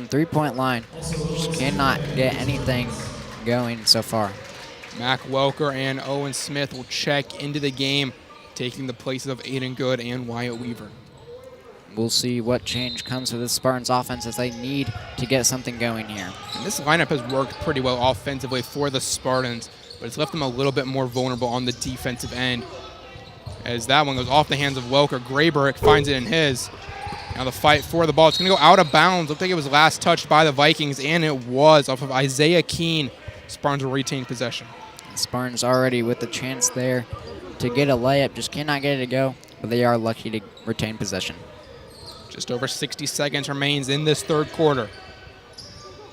three-point line. Just cannot get anything going so far. Mac Welker and Owen Smith will check into the game, taking the places of Aiden Good and Wyatt Weaver. We'll see what change comes for the Spartans offense as they need to get something going here. And this lineup has worked pretty well offensively for the Spartans, but it's left them a little bit more vulnerable on the defensive end. As that one goes off the hands of Welker, Grayberg finds it in his. Now the fight for the ball. It's going to go out of bounds. Looked like it was last touched by the Vikings, and it was off of Isaiah Keene. Spartans will retain possession. Spartans already with the chance there to get a layup. Just cannot get it to go, but they are lucky to retain possession. Just over 60 seconds remains in this third quarter.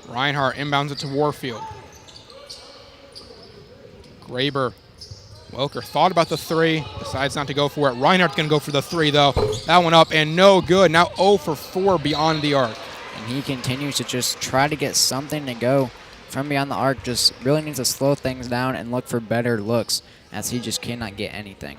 Reinhardt inbounds it to Warfield. Graber. Welker thought about the three, decides not to go for it. Reinhardt's going to go for the three, though. That one up and no good. Now 0 for 4 beyond the arc. And he continues to just try to get something to go from beyond the arc. Just really needs to slow things down and look for better looks, as he just cannot get anything.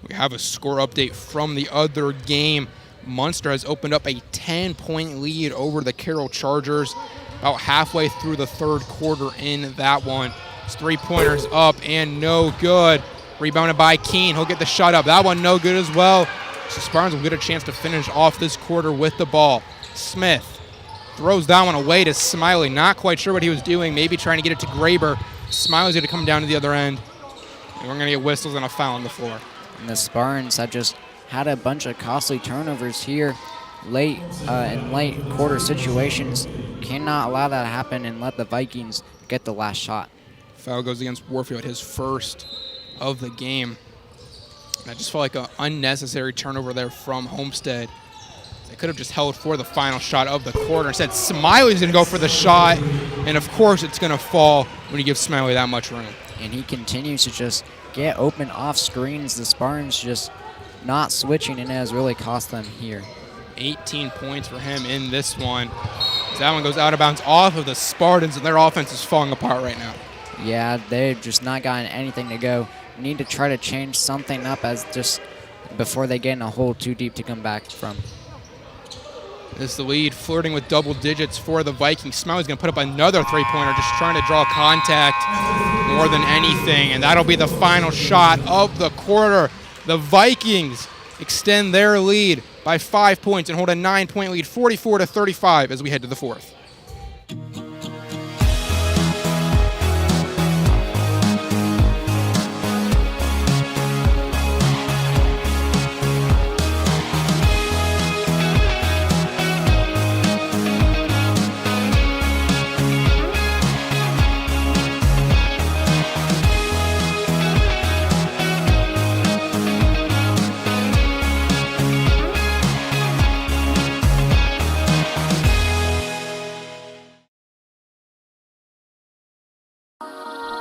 We have a score update from the other game. Munster has opened up a 10-point lead over the Carroll Chargers about halfway through the third quarter in that one. It's three-pointers up and no good. Rebounded by Keene. He'll get the shot up. That one no good as well. So Spartans will get a chance to finish off this quarter with the ball. Smith throws that one away to Smiley. Not quite sure what he was doing. Maybe trying to get it to Graber. Smiley's going to come down to the other end. And we're going to get whistles and a foul on the floor. And the Spartans have just had a bunch of costly turnovers here late in late quarter situations. Cannot allow that to happen and let the Vikings get the last shot. Foul goes against Warfield, his first of the game. And I just felt like an unnecessary turnover there from Homestead. They could have just held for the final shot of the quarter. Instead, Smiley's going to go for the shot. And, of course, it's going to fall when you give Smiley that much room. And he continues to just get open off screens. The Spartans just not switching, and it has really cost them here. 18 points for him in this one. That one goes out of bounds off of the Spartans, and their offense is falling apart right now. Yeah, they've just not gotten anything to go. Need to try to change something up as just before they get in a hole too deep to come back from. This is the lead, flirting with double digits for the Vikings. Smiley's going to put up another three-pointer, just trying to draw contact more than anything, and that'll be the final shot of the quarter. The Vikings extend their lead by 5 points and hold a 9-point lead, 44-35, as we head to the fourth.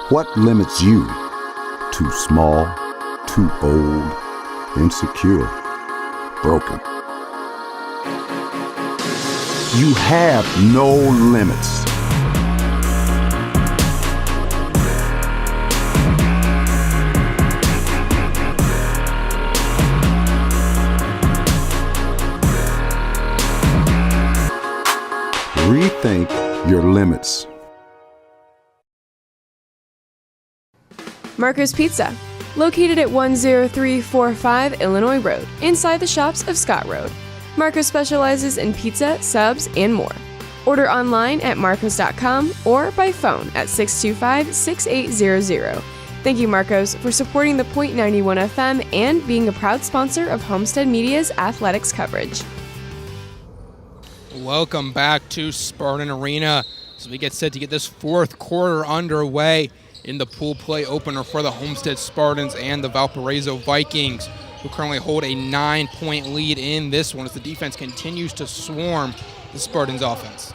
What limits you? Too small, too old, insecure, broken. You have no limits. Rethink your limits. Marco's Pizza, located at 10345 Illinois Road, inside the shops of Scott Road. Marco specializes in pizza, subs, and more. Order online at marcos.com or by phone at 625-6800. Thank you, Marcos, for supporting the Point 91 FM and being a proud sponsor of Homestead Media's athletics coverage. Welcome back to Spartan Arena as we get set to get this fourth quarter underway in the pool play opener for the Homestead Spartans and the Valparaiso Vikings, who currently hold a 9-point lead in this one as the defense continues to swarm the Spartans offense.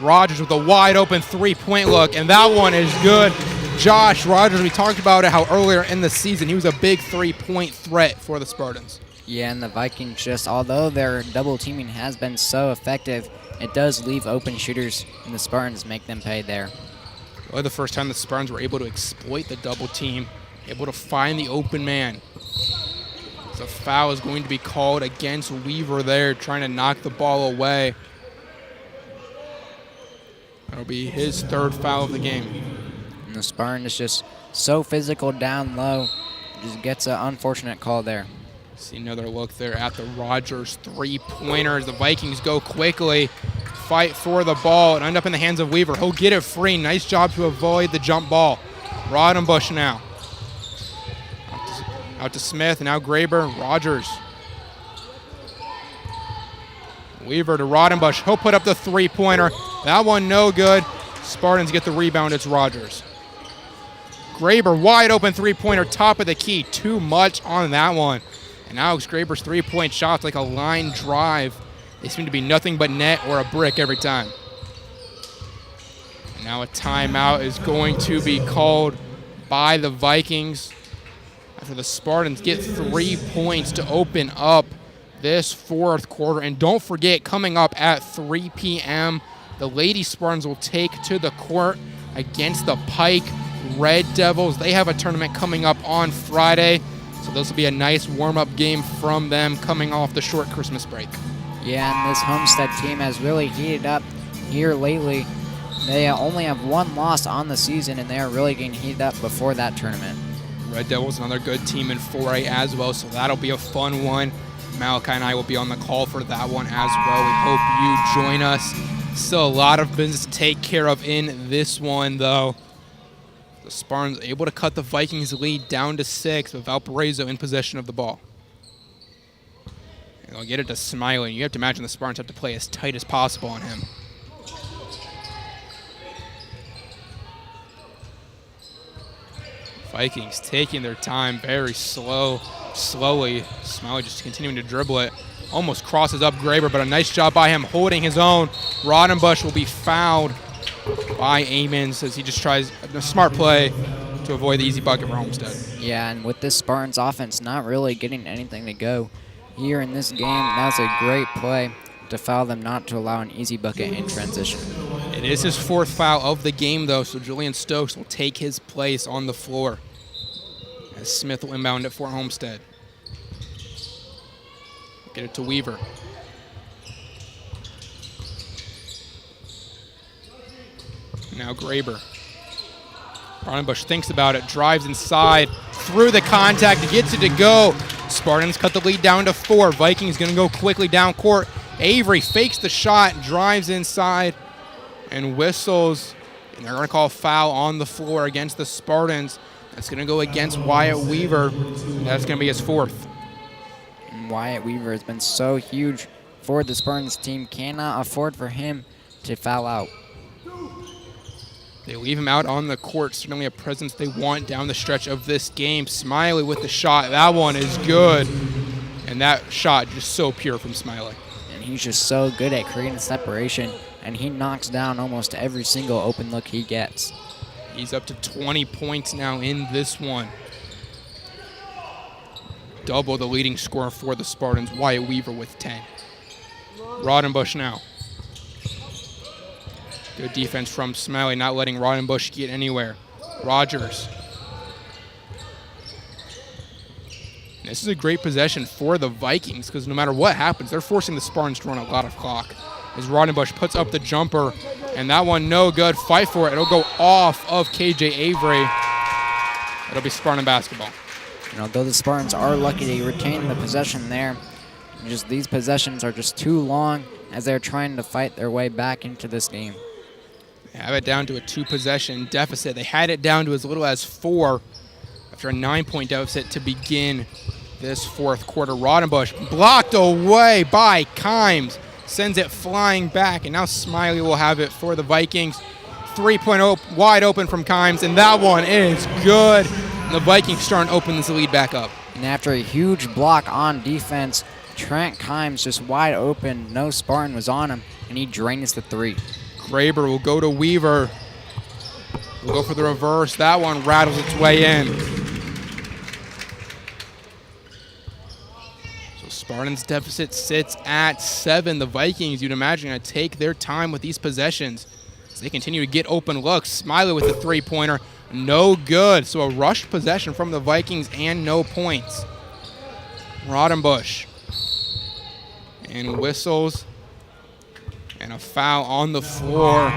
Rogers with a wide open three-point look, and that one is good. Josh Rogers, we talked about it, how earlier in the season he was a big three-point threat for the Spartans. Yeah, and the Vikings just, although their double teaming has been so effective, it does leave open shooters, and the Spartans make them pay there. Really the first time the Spartans were able to exploit the double team, able to find the open man. So foul is going to be called against Weaver there, trying to knock the ball away. That'll be his third foul of the game. And the Spartans just so physical down low. Just gets an unfortunate call there. See another look there at the Rogers three-pointers. The Vikings go quickly, fight for the ball, and end up in the hands of Weaver. He'll get it free. Nice job to avoid the jump ball. Rodenbush now. Out to Smith, and now Graber, Rogers. Weaver to Rodenbush. He'll put up the three-pointer. That one no good. Spartans get the rebound. It's Rogers. Graber, wide open three-pointer, top of the key. Too much on that one. And Alex Graber's three-point shots like a line drive. They seem to be nothing but net or a brick every time. And now a timeout is going to be called by the Vikings after the Spartans get 3 points to open up this fourth quarter. And don't forget, coming up at 3 p.m., the Lady Spartans will take to the court against the Pike Red Devils. They have a tournament coming up on Friday, so this will be a nice warm-up game from them coming off the short Christmas break. Yeah, and this Homestead team has really heated up here lately. They only have one loss on the season, and they are really getting heated up before that tournament. Red Devils, another good team in 4A as well, so that'll be a fun one. Malachi and I will be on the call for that one as well. We hope you join us. Still a lot of business to take care of in this one, though. The Spartans able to cut the Vikings' lead down to 6, with Valparaiso in possession of the ball. And they'll get it to Smiley. You have to imagine the Spartans have to play as tight as possible on him. Vikings taking their time very slowly. Smiley just continuing to dribble it. Almost crosses up Graber, but a nice job by him holding his own. Rodenbush will be fouled by Amons as he just tries a smart play to avoid the easy bucket for Homestead. Yeah, and with this Spartans offense not really getting anything to go here in this game, that's a great play to foul them not to allow an easy bucket in transition. It is his fourth foul of the game, though, so Julian Stokes will take his place on the floor as Smith will inbound it for Homestead. Get it to Weaver. Now Graber. Rodenbush thinks about it, drives inside, through the contact, gets it to go. Spartans cut the lead down to 4. Vikings going to go quickly down court. Avery fakes the shot, drives inside, and whistles. And they're going to call a foul on the floor against the Spartans. That's going to go against Wyatt Weaver. That's going to be his fourth. And Wyatt Weaver has been so huge for the Spartans team. Cannot afford for him to foul out. They leave him out on the court. Certainly a presence they want down the stretch of this game. Smiley with the shot. That one is good. And that shot just so pure from Smiley. And he's just so good at creating separation, and he knocks down almost every single open look he gets. He's up to 20 points now in this one. Double the leading scorer for the Spartans, Wyatt Weaver with 10. Rodenbush now. Good defense from Smiley, not letting Rodenbush get anywhere. Rogers. This is a great possession for the Vikings because no matter what happens, they're forcing the Spartans to run a lot of clock. As Rodenbush puts up the jumper, and that one no good. Fight for it. It'll go off of KJ Avery. It'll be Spartan basketball. And although the Spartans are lucky to retain the possession there, just these possessions are just too long as they're trying to fight their way back into this game. They have it down to a 2-possession deficit. They had it down to as little as 4 after a 9-point deficit to begin this fourth quarter. Rodenbush blocked away by Kimes. Sends it flying back, and now Smiley will have it for the Vikings. 3-point wide open from Kimes, and that one is good. And the Vikings starting to open this lead back up. And after a huge block on defense, Trent Kimes just wide open. No Spartan was on him, and he drains the 3. Graber will go to Weaver. We'll go for the reverse. That one rattles its way in. So Spartans deficit sits at 7. The Vikings, you'd imagine, going to take their time with these possessions. as they continue to get open looks. Smiley with the three-pointer, no good. So a rushed possession from the Vikings and no points. Rodenbush and whistles and a foul on the floor.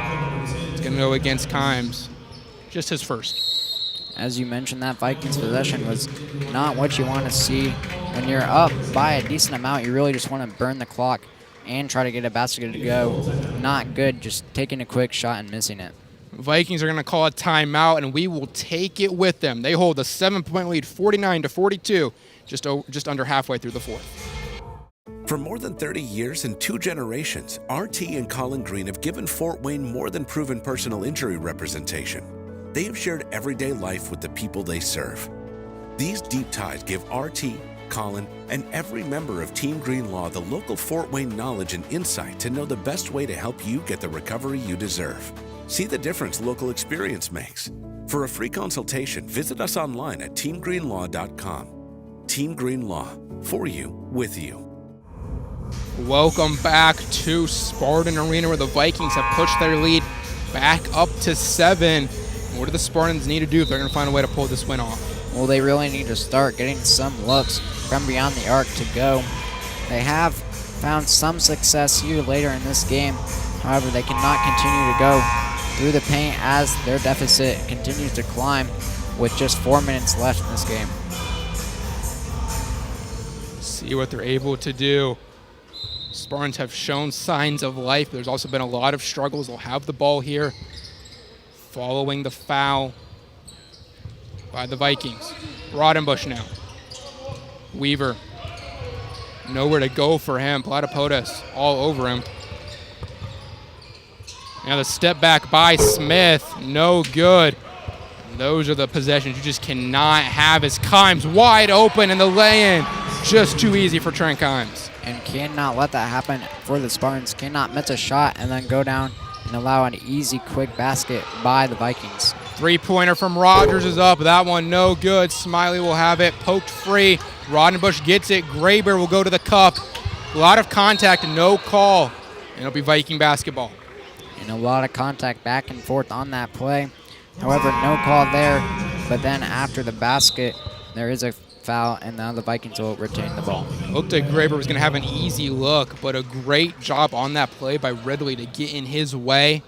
It's going to go against Kimes. Just his first. As you mentioned, that Vikings possession was not what you want to see. When you're up by a decent amount, you really just want to burn the clock and try to get a basket to go. Not good, just taking a quick shot and missing it. Vikings are going to call a timeout, and we will take it with them. They hold a 7-point lead, 49-42, just under halfway through the fourth. For more than 30 years and 2 generations, RT and Colin Green have given Fort Wayne more than proven personal injury representation. They have shared everyday life with the people they serve. These deep ties give RT, Colin, and every member of Team Green Law the local Fort Wayne knowledge and insight to know the best way to help you get the recovery you deserve. See the difference local experience makes. For a free consultation, visit us online at teamgreenlaw.com. Team Green Law, for you, with you. Welcome back to Spartan Arena, where the Vikings have pushed their lead back up to 7. What do the Spartans need to do if they're going to find a way to pull this win off? Well, they really need to start getting some looks from beyond the arc to go. They have found some success here later in this game. However, they cannot continue to go through the paint as their deficit continues to climb with just 4 minutes left in this game. See what they're able to do. Spartans have shown signs of life. There's also been a lot of struggles. They'll have the ball here following the foul by the Vikings. Rodenbush now. Weaver. Nowhere to go for him. Platypodis all over him. Now the step back by Smith. No good. Those are the possessions you just cannot have as Kimes wide open, and the lay-in just too easy for Trent Kimes. And cannot let that happen for the Spartans. Cannot miss a shot and then go down and allow an easy, quick basket by the Vikings. Three-pointer from Rogers is up. That one no good. Smiley will have it poked free. Rodenbush gets it. Graber will go to the cup. A lot of contact, no call. And it'll be Viking basketball. And a lot of contact back and forth on that play. However, no call there. But then after the basket, there is a foul, and now the Vikings will retain the ball. Looked like Graber was going to have an easy look, but a great job on that play by Ridley to get in his way.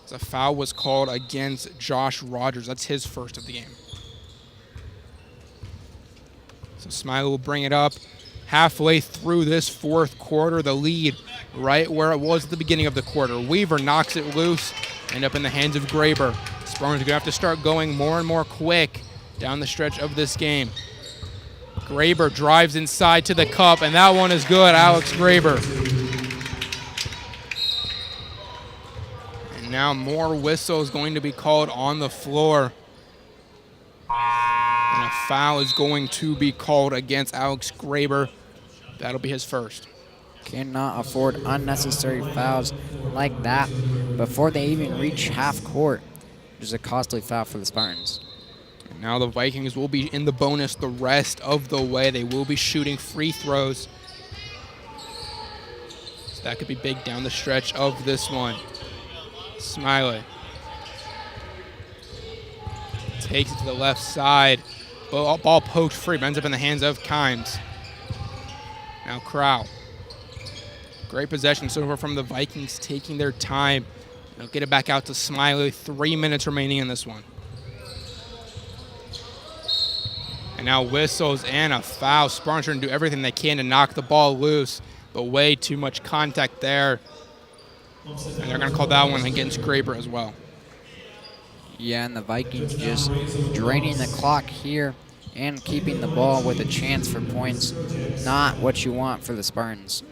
The foul was called against Josh Rogers. That's his first of the game. So Smiley will bring it up halfway through this fourth quarter. The lead right where it was at the beginning of the quarter. Weaver knocks it loose, end up in the hands of Graber. Spartans are going to have to start going more and more quick down the stretch of this game. Graber drives inside to the cup, and that one is good. Alex Graber. And now more whistles going to be called on the floor. And a foul is going to be called against Alex Graber. That'll be his first. Cannot afford unnecessary fouls like that before they even reach half court. Which is a costly foul for the Spartans. And now the Vikings will be in the bonus the rest of the way. They will be shooting free throws. So that could be big down the stretch of this one. Smiley takes it to the left side. Ball poked free, but ends up in the hands of Kimes. Now Crow. Great possession so far from the Vikings, taking their time. They'll get it back out to Smiley. 3 minutes remaining in this one. And now whistles and a foul. Spartans are going to do everything they can to knock the ball loose, but way too much contact there. And they're going to call that one against Graber as well. Yeah, and the Vikings just draining the clock here and keeping the ball with a chance for points. Not what you want for the Spartans.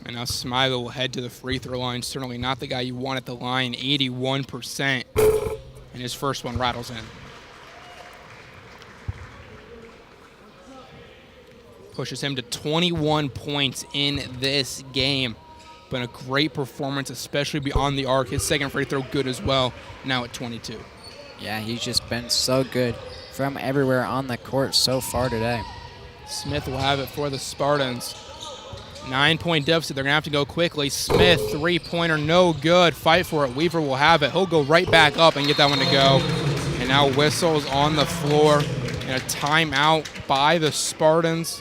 And now Smiley will head to the free throw line. Certainly not the guy you want at the line, 81%. And his first one rattles in. Pushes him to 21 points in this game. Been a great performance, especially beyond the arc. His second free throw good as well, now at 22. Yeah, he's just been so good from everywhere on the court so far today. Smith will have it for the Spartans. 9-point deficit. They're going to have to go quickly. Smith, three-pointer, no good. Fight for it. Weaver will have it. He'll go right back up and get that one to go. And now whistles on the floor. And a timeout by the Spartans.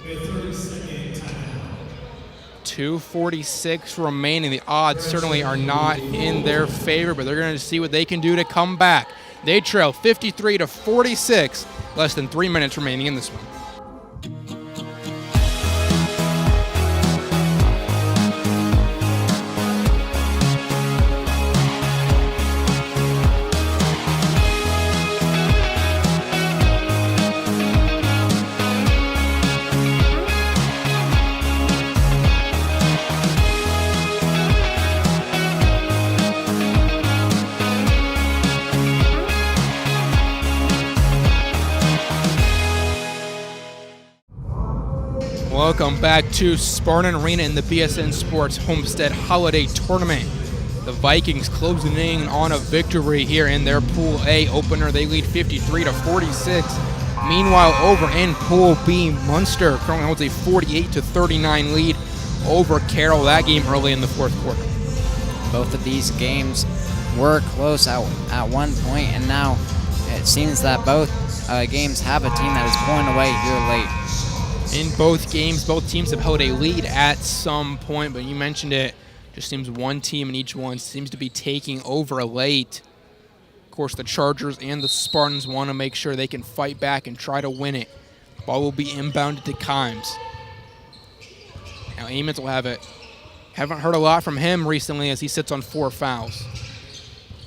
2:46 remaining. The odds certainly are not in their favor, but they're going to see what they can do to come back. They trail 53-46. Less than 3 minutes remaining in this one. Welcome back to Spartan Arena in the BSN Sports Homestead Holiday Tournament. The Vikings closing in on a victory here in their Pool A opener. They lead 53-46. Meanwhile, over in Pool B, Munster currently holds a 48-39 lead over Carroll. That game early in the fourth quarter. Both of these games were close at one point, and now it seems that both games have a team that is pulling away here late. In both games, both teams have held a lead at some point, but you mentioned it. Just seems one team in each one seems to be taking over late. Of course, the Chargers and the Spartans want to make sure they can fight back and try to win it. Ball will be inbounded to Kimes. Now Amons will have it. Haven't heard a lot from him recently as he sits on 4 fouls.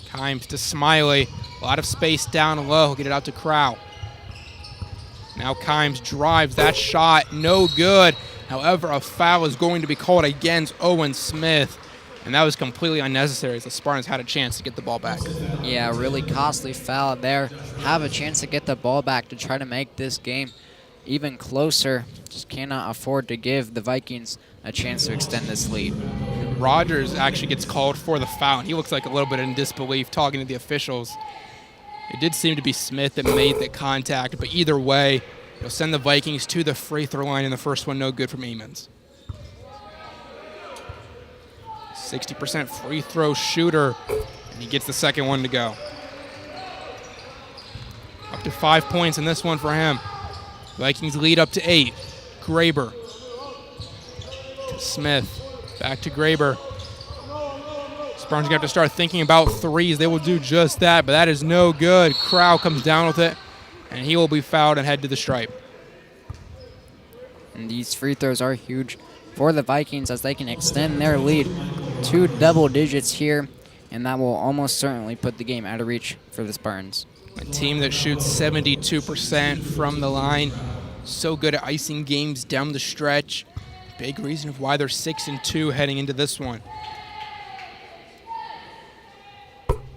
Kimes to Smiley. A lot of space down low. He'll get it out to Crow. Now Kimes drives. That shot, no good. However, a foul is going to be called against Owen Smith. And that was completely unnecessary as the Spartans had a chance to get the ball back. Yeah, really costly foul there. Have a chance to get the ball back to try to make this game even closer. Just cannot afford to give the Vikings a chance to extend this lead. Rogers actually gets called for the foul. He looks like a little bit in disbelief talking to the officials. It did seem to be Smith that made the contact, but either way, it'll send the Vikings to the free throw line, and the first one no good from Amons. 60% free throw shooter, and he gets the second one to go. Up to 5 points in this one for him. Vikings lead up to 8. Graber to Smith, back to Graber. Spartans going to have to start thinking about threes. They will do just that, but that is no good. Crow comes down with it, and he will be fouled and head to the stripe. And these free throws are huge for the Vikings as they can extend their lead to double digits here, and that will almost certainly put the game out of reach for the Spartans. A team that shoots 72% from the line. So good at icing games down the stretch. Big reason of why they're 6-2 heading into this one.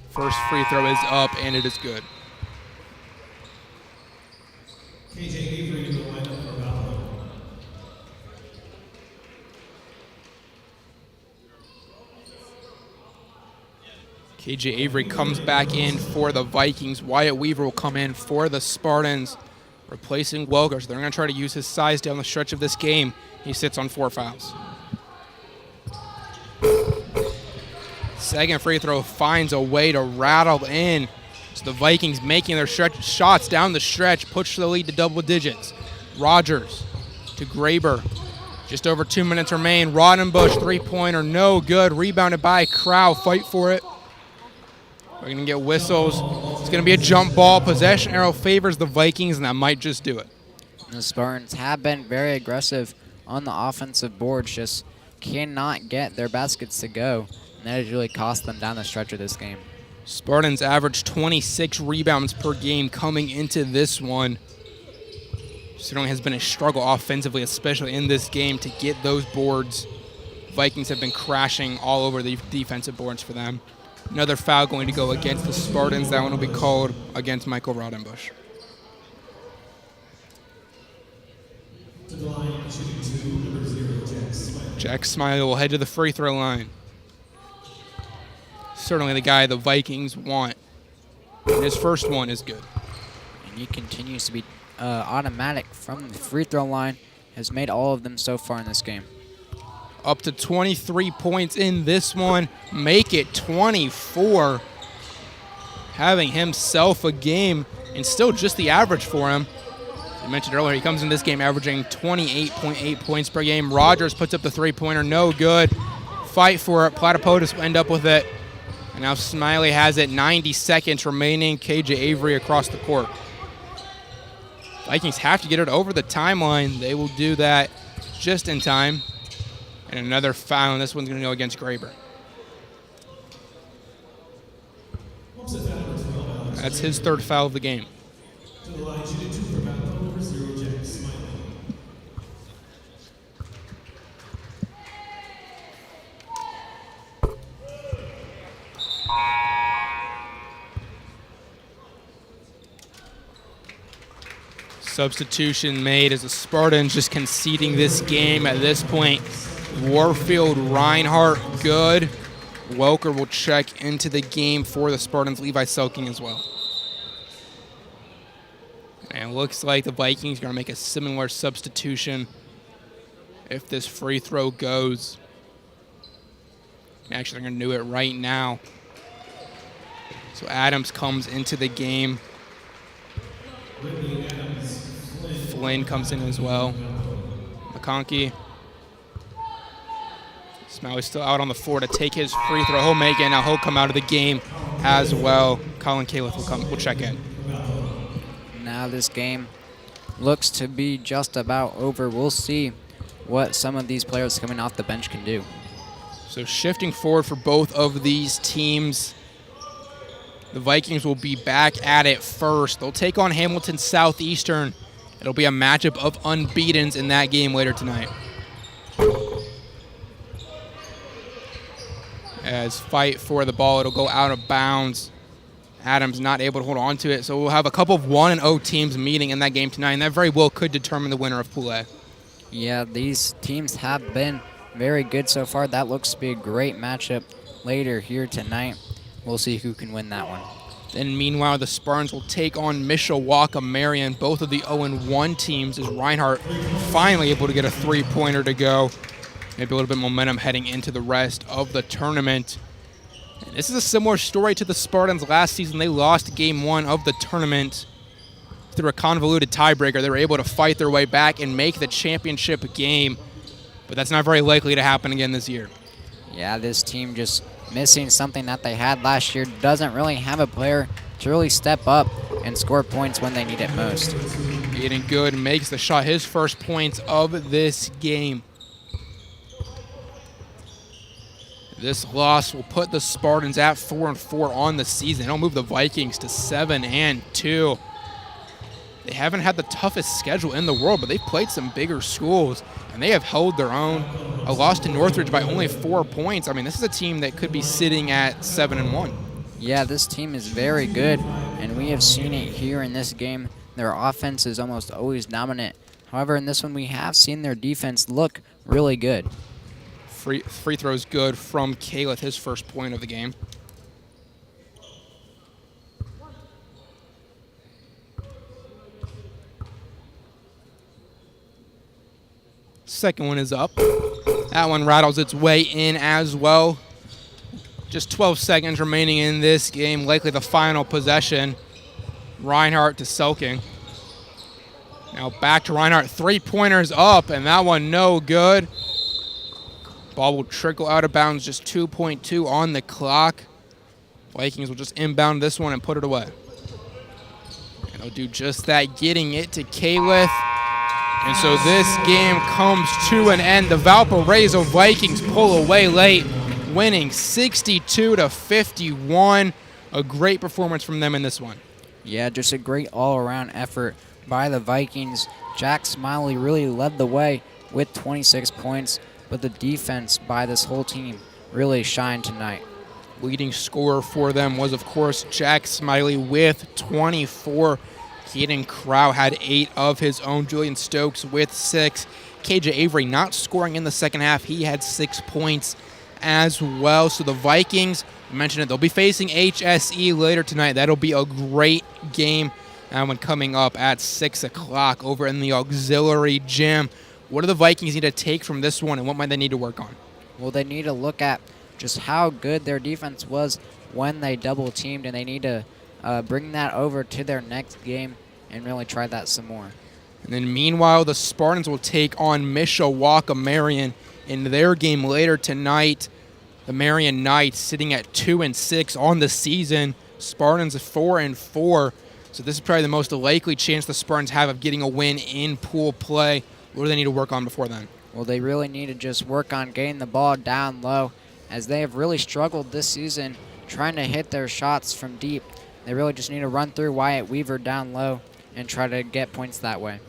First free throw is up, and it is good. KJ Avery comes back in for the Vikings. Wyatt Weaver will come in for the Spartans, replacing Welker. So they're going to try to use his size down the stretch of this game. He sits on 4 fouls. Second free throw finds a way to rattle in. So the Vikings making their shots down the stretch, push the lead to double digits. Rogers to Graber. Just over 2 minutes remain. Rodenbush, three-pointer, no good. Rebounded by Crow. Fight for it. We're going to get whistles. It's going to be a jump ball. Possession arrow favors the Vikings, and that might just do it. The Spartans have been very aggressive on the offensive boards, just cannot get their baskets to go. And that has really cost them down the stretch of this game. Spartans average 26 rebounds per game coming into this one. Certainly has been a struggle offensively, especially in this game, to get those boards. Vikings have been crashing all over the defensive boards for them. Another foul going to go against the Spartans. That one will be called against Michael Rodenbush. Jack Smiley will head to the free throw line. Certainly the guy the Vikings want. And his first one is good. And he continues to be automatic from the free throw line. Has made all of them so far in this game. up to 23 points in this one. Make it 24. Having himself a game and still just the average for him. I mentioned earlier, he comes in this game averaging 28.8 points per game. Rogers puts up the three-pointer, no good. Fight for it. Platypodus will end up with it. And now Smiley has it, 90 seconds remaining. KJ Avery across the court. Vikings have to get it over the timeline. They will do that just in time. And another foul, and this one's going to go against Graber. That's his third foul of the game. Substitution made as the Spartans just conceding this game at this point. Warfield, Reinhardt, good. Welker will check into the game for the Spartans. Levi Selking as well. And it looks like the Vikings are going to make a similar substitution if this free throw goes. Actually, they're going to do it right now. So Adams comes into the game. Flynn comes in as well. McConkey. Smiley's still out on the floor to take his free throw. He'll make it. Now he'll come out of the game as well. Colin Califf will check in. Now this game looks to be just about over. We'll see what some of these players coming off the bench can do. So shifting forward for both of these teams. The Vikings will be back at it first. They'll take on Hamilton Southeastern. It'll be a matchup of unbeatens in that game later tonight. As fight for the ball, it'll go out of bounds. Adams not able to hold on to it, so we'll have a couple of 1-0 teams meeting in that game tonight, and that very well could determine the winner of Pool A. Yeah, these teams have been very good so far. That looks to be a great matchup later here tonight. We'll see who can win that one. Then meanwhile, the Spartans will take on Mishawaka Marion, both of the 0-1 teams, as Reinhardt finally able to get a three-pointer to go. Maybe a little bit of momentum heading into the rest of the tournament. And this is a similar story to the Spartans last season. They lost game one of the tournament through a convoluted tiebreaker. They were able to fight their way back and make the championship game, but that's not very likely to happen again this year. Yeah, this team just missing something that they had last year. Doesn't really have a player to really step up and score points when they need it most. Aiden Good makes the shot, his first points of this game. This loss will put the Spartans at 4-4 on the season. It'll move the Vikings to 7-2. They haven't had the toughest schedule in the world, but they've played some bigger schools, and they have held their own. A loss to Northridge by only 4 points. I mean, this is a team that could be sitting at 7-1. Yeah, this team is very good, and we have seen it here in this game. Their offense is almost always dominant. However, in this one, we have seen their defense look really good. Free throws good from Caleb, his first point of the game. Second one is up. That one rattles its way in as well. Just 12 seconds remaining in this game, likely the final possession. Reinhardt to Selking. Now back to Reinhardt, three-pointers up, and that one no good. Ball will trickle out of bounds, just 2.2 on the clock. Vikings will just inbound this one and put it away. And they'll do just that, getting it to Califf. And so this game comes to an end. The Valparaiso Vikings pull away late, winning 62-51. A great performance from them in this one. Yeah, just a great all-around effort by the Vikings. Jack Smiley really led the way with 26 points, but the defense by this whole team really shined tonight. Leading scorer for them was, of course, Jack Smiley with 24. Caden Crow had 8 of his own. Julian Stokes with 6. KJ Avery not scoring in the second half. He had 6 points as well. So the Vikings, I mentioned it, they'll be facing HSE later tonight. That'll be a great game. That one coming up at 6 o'clock over in the auxiliary gym. What do the Vikings need to take from this one, and what might they need to work on? Well, they need to look at just how good their defense was when they double-teamed, and they need to bring that over to their next game and really try that some more. And then meanwhile, the Spartans will take on Mishawaka Marion in their game later tonight. The Marion Knights sitting at 2-6 on the season. Spartans 4-4. So this is probably the most likely chance the Spartans have of getting a win in pool play. What do they need to work on before then? Well, they really need to just work on getting the ball down low, as they have really struggled this season trying to hit their shots from deep. They really just need to run through Wyatt Weaver down low and try to get points that way.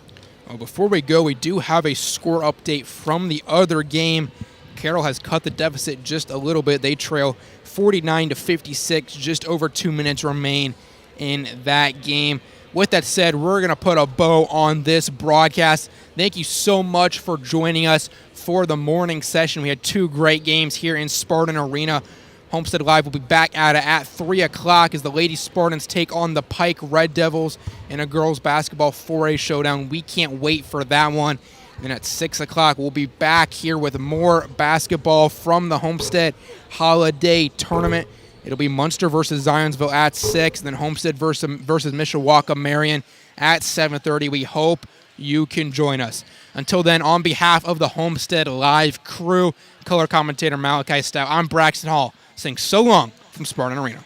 Well, before we go, we do have a score update from the other game. Carroll has cut the deficit just a little bit. They trail 49-56, just over 2 minutes remain in that game. With that said, we're going to put a bow on this broadcast. Thank you so much for joining us for the morning session. We had 2 great games here in Spartan Arena. Homestead Live will be back at it at 3 o'clock as the Lady Spartans take on the Pike Red Devils in a girls basketball 4A showdown. We can't wait for that one. And then at 6 o'clock, we'll be back here with more basketball from the Homestead Holiday Tournament. It'll be Munster versus Zionsville at 6, and then Homestead versus Mishawaka Marion at 7:30. We hope you can join us. Until then, on behalf of the Homestead Live crew, color commentator Malachi Stout, I'm Braxton Hall, saying so long from Spartan Arena.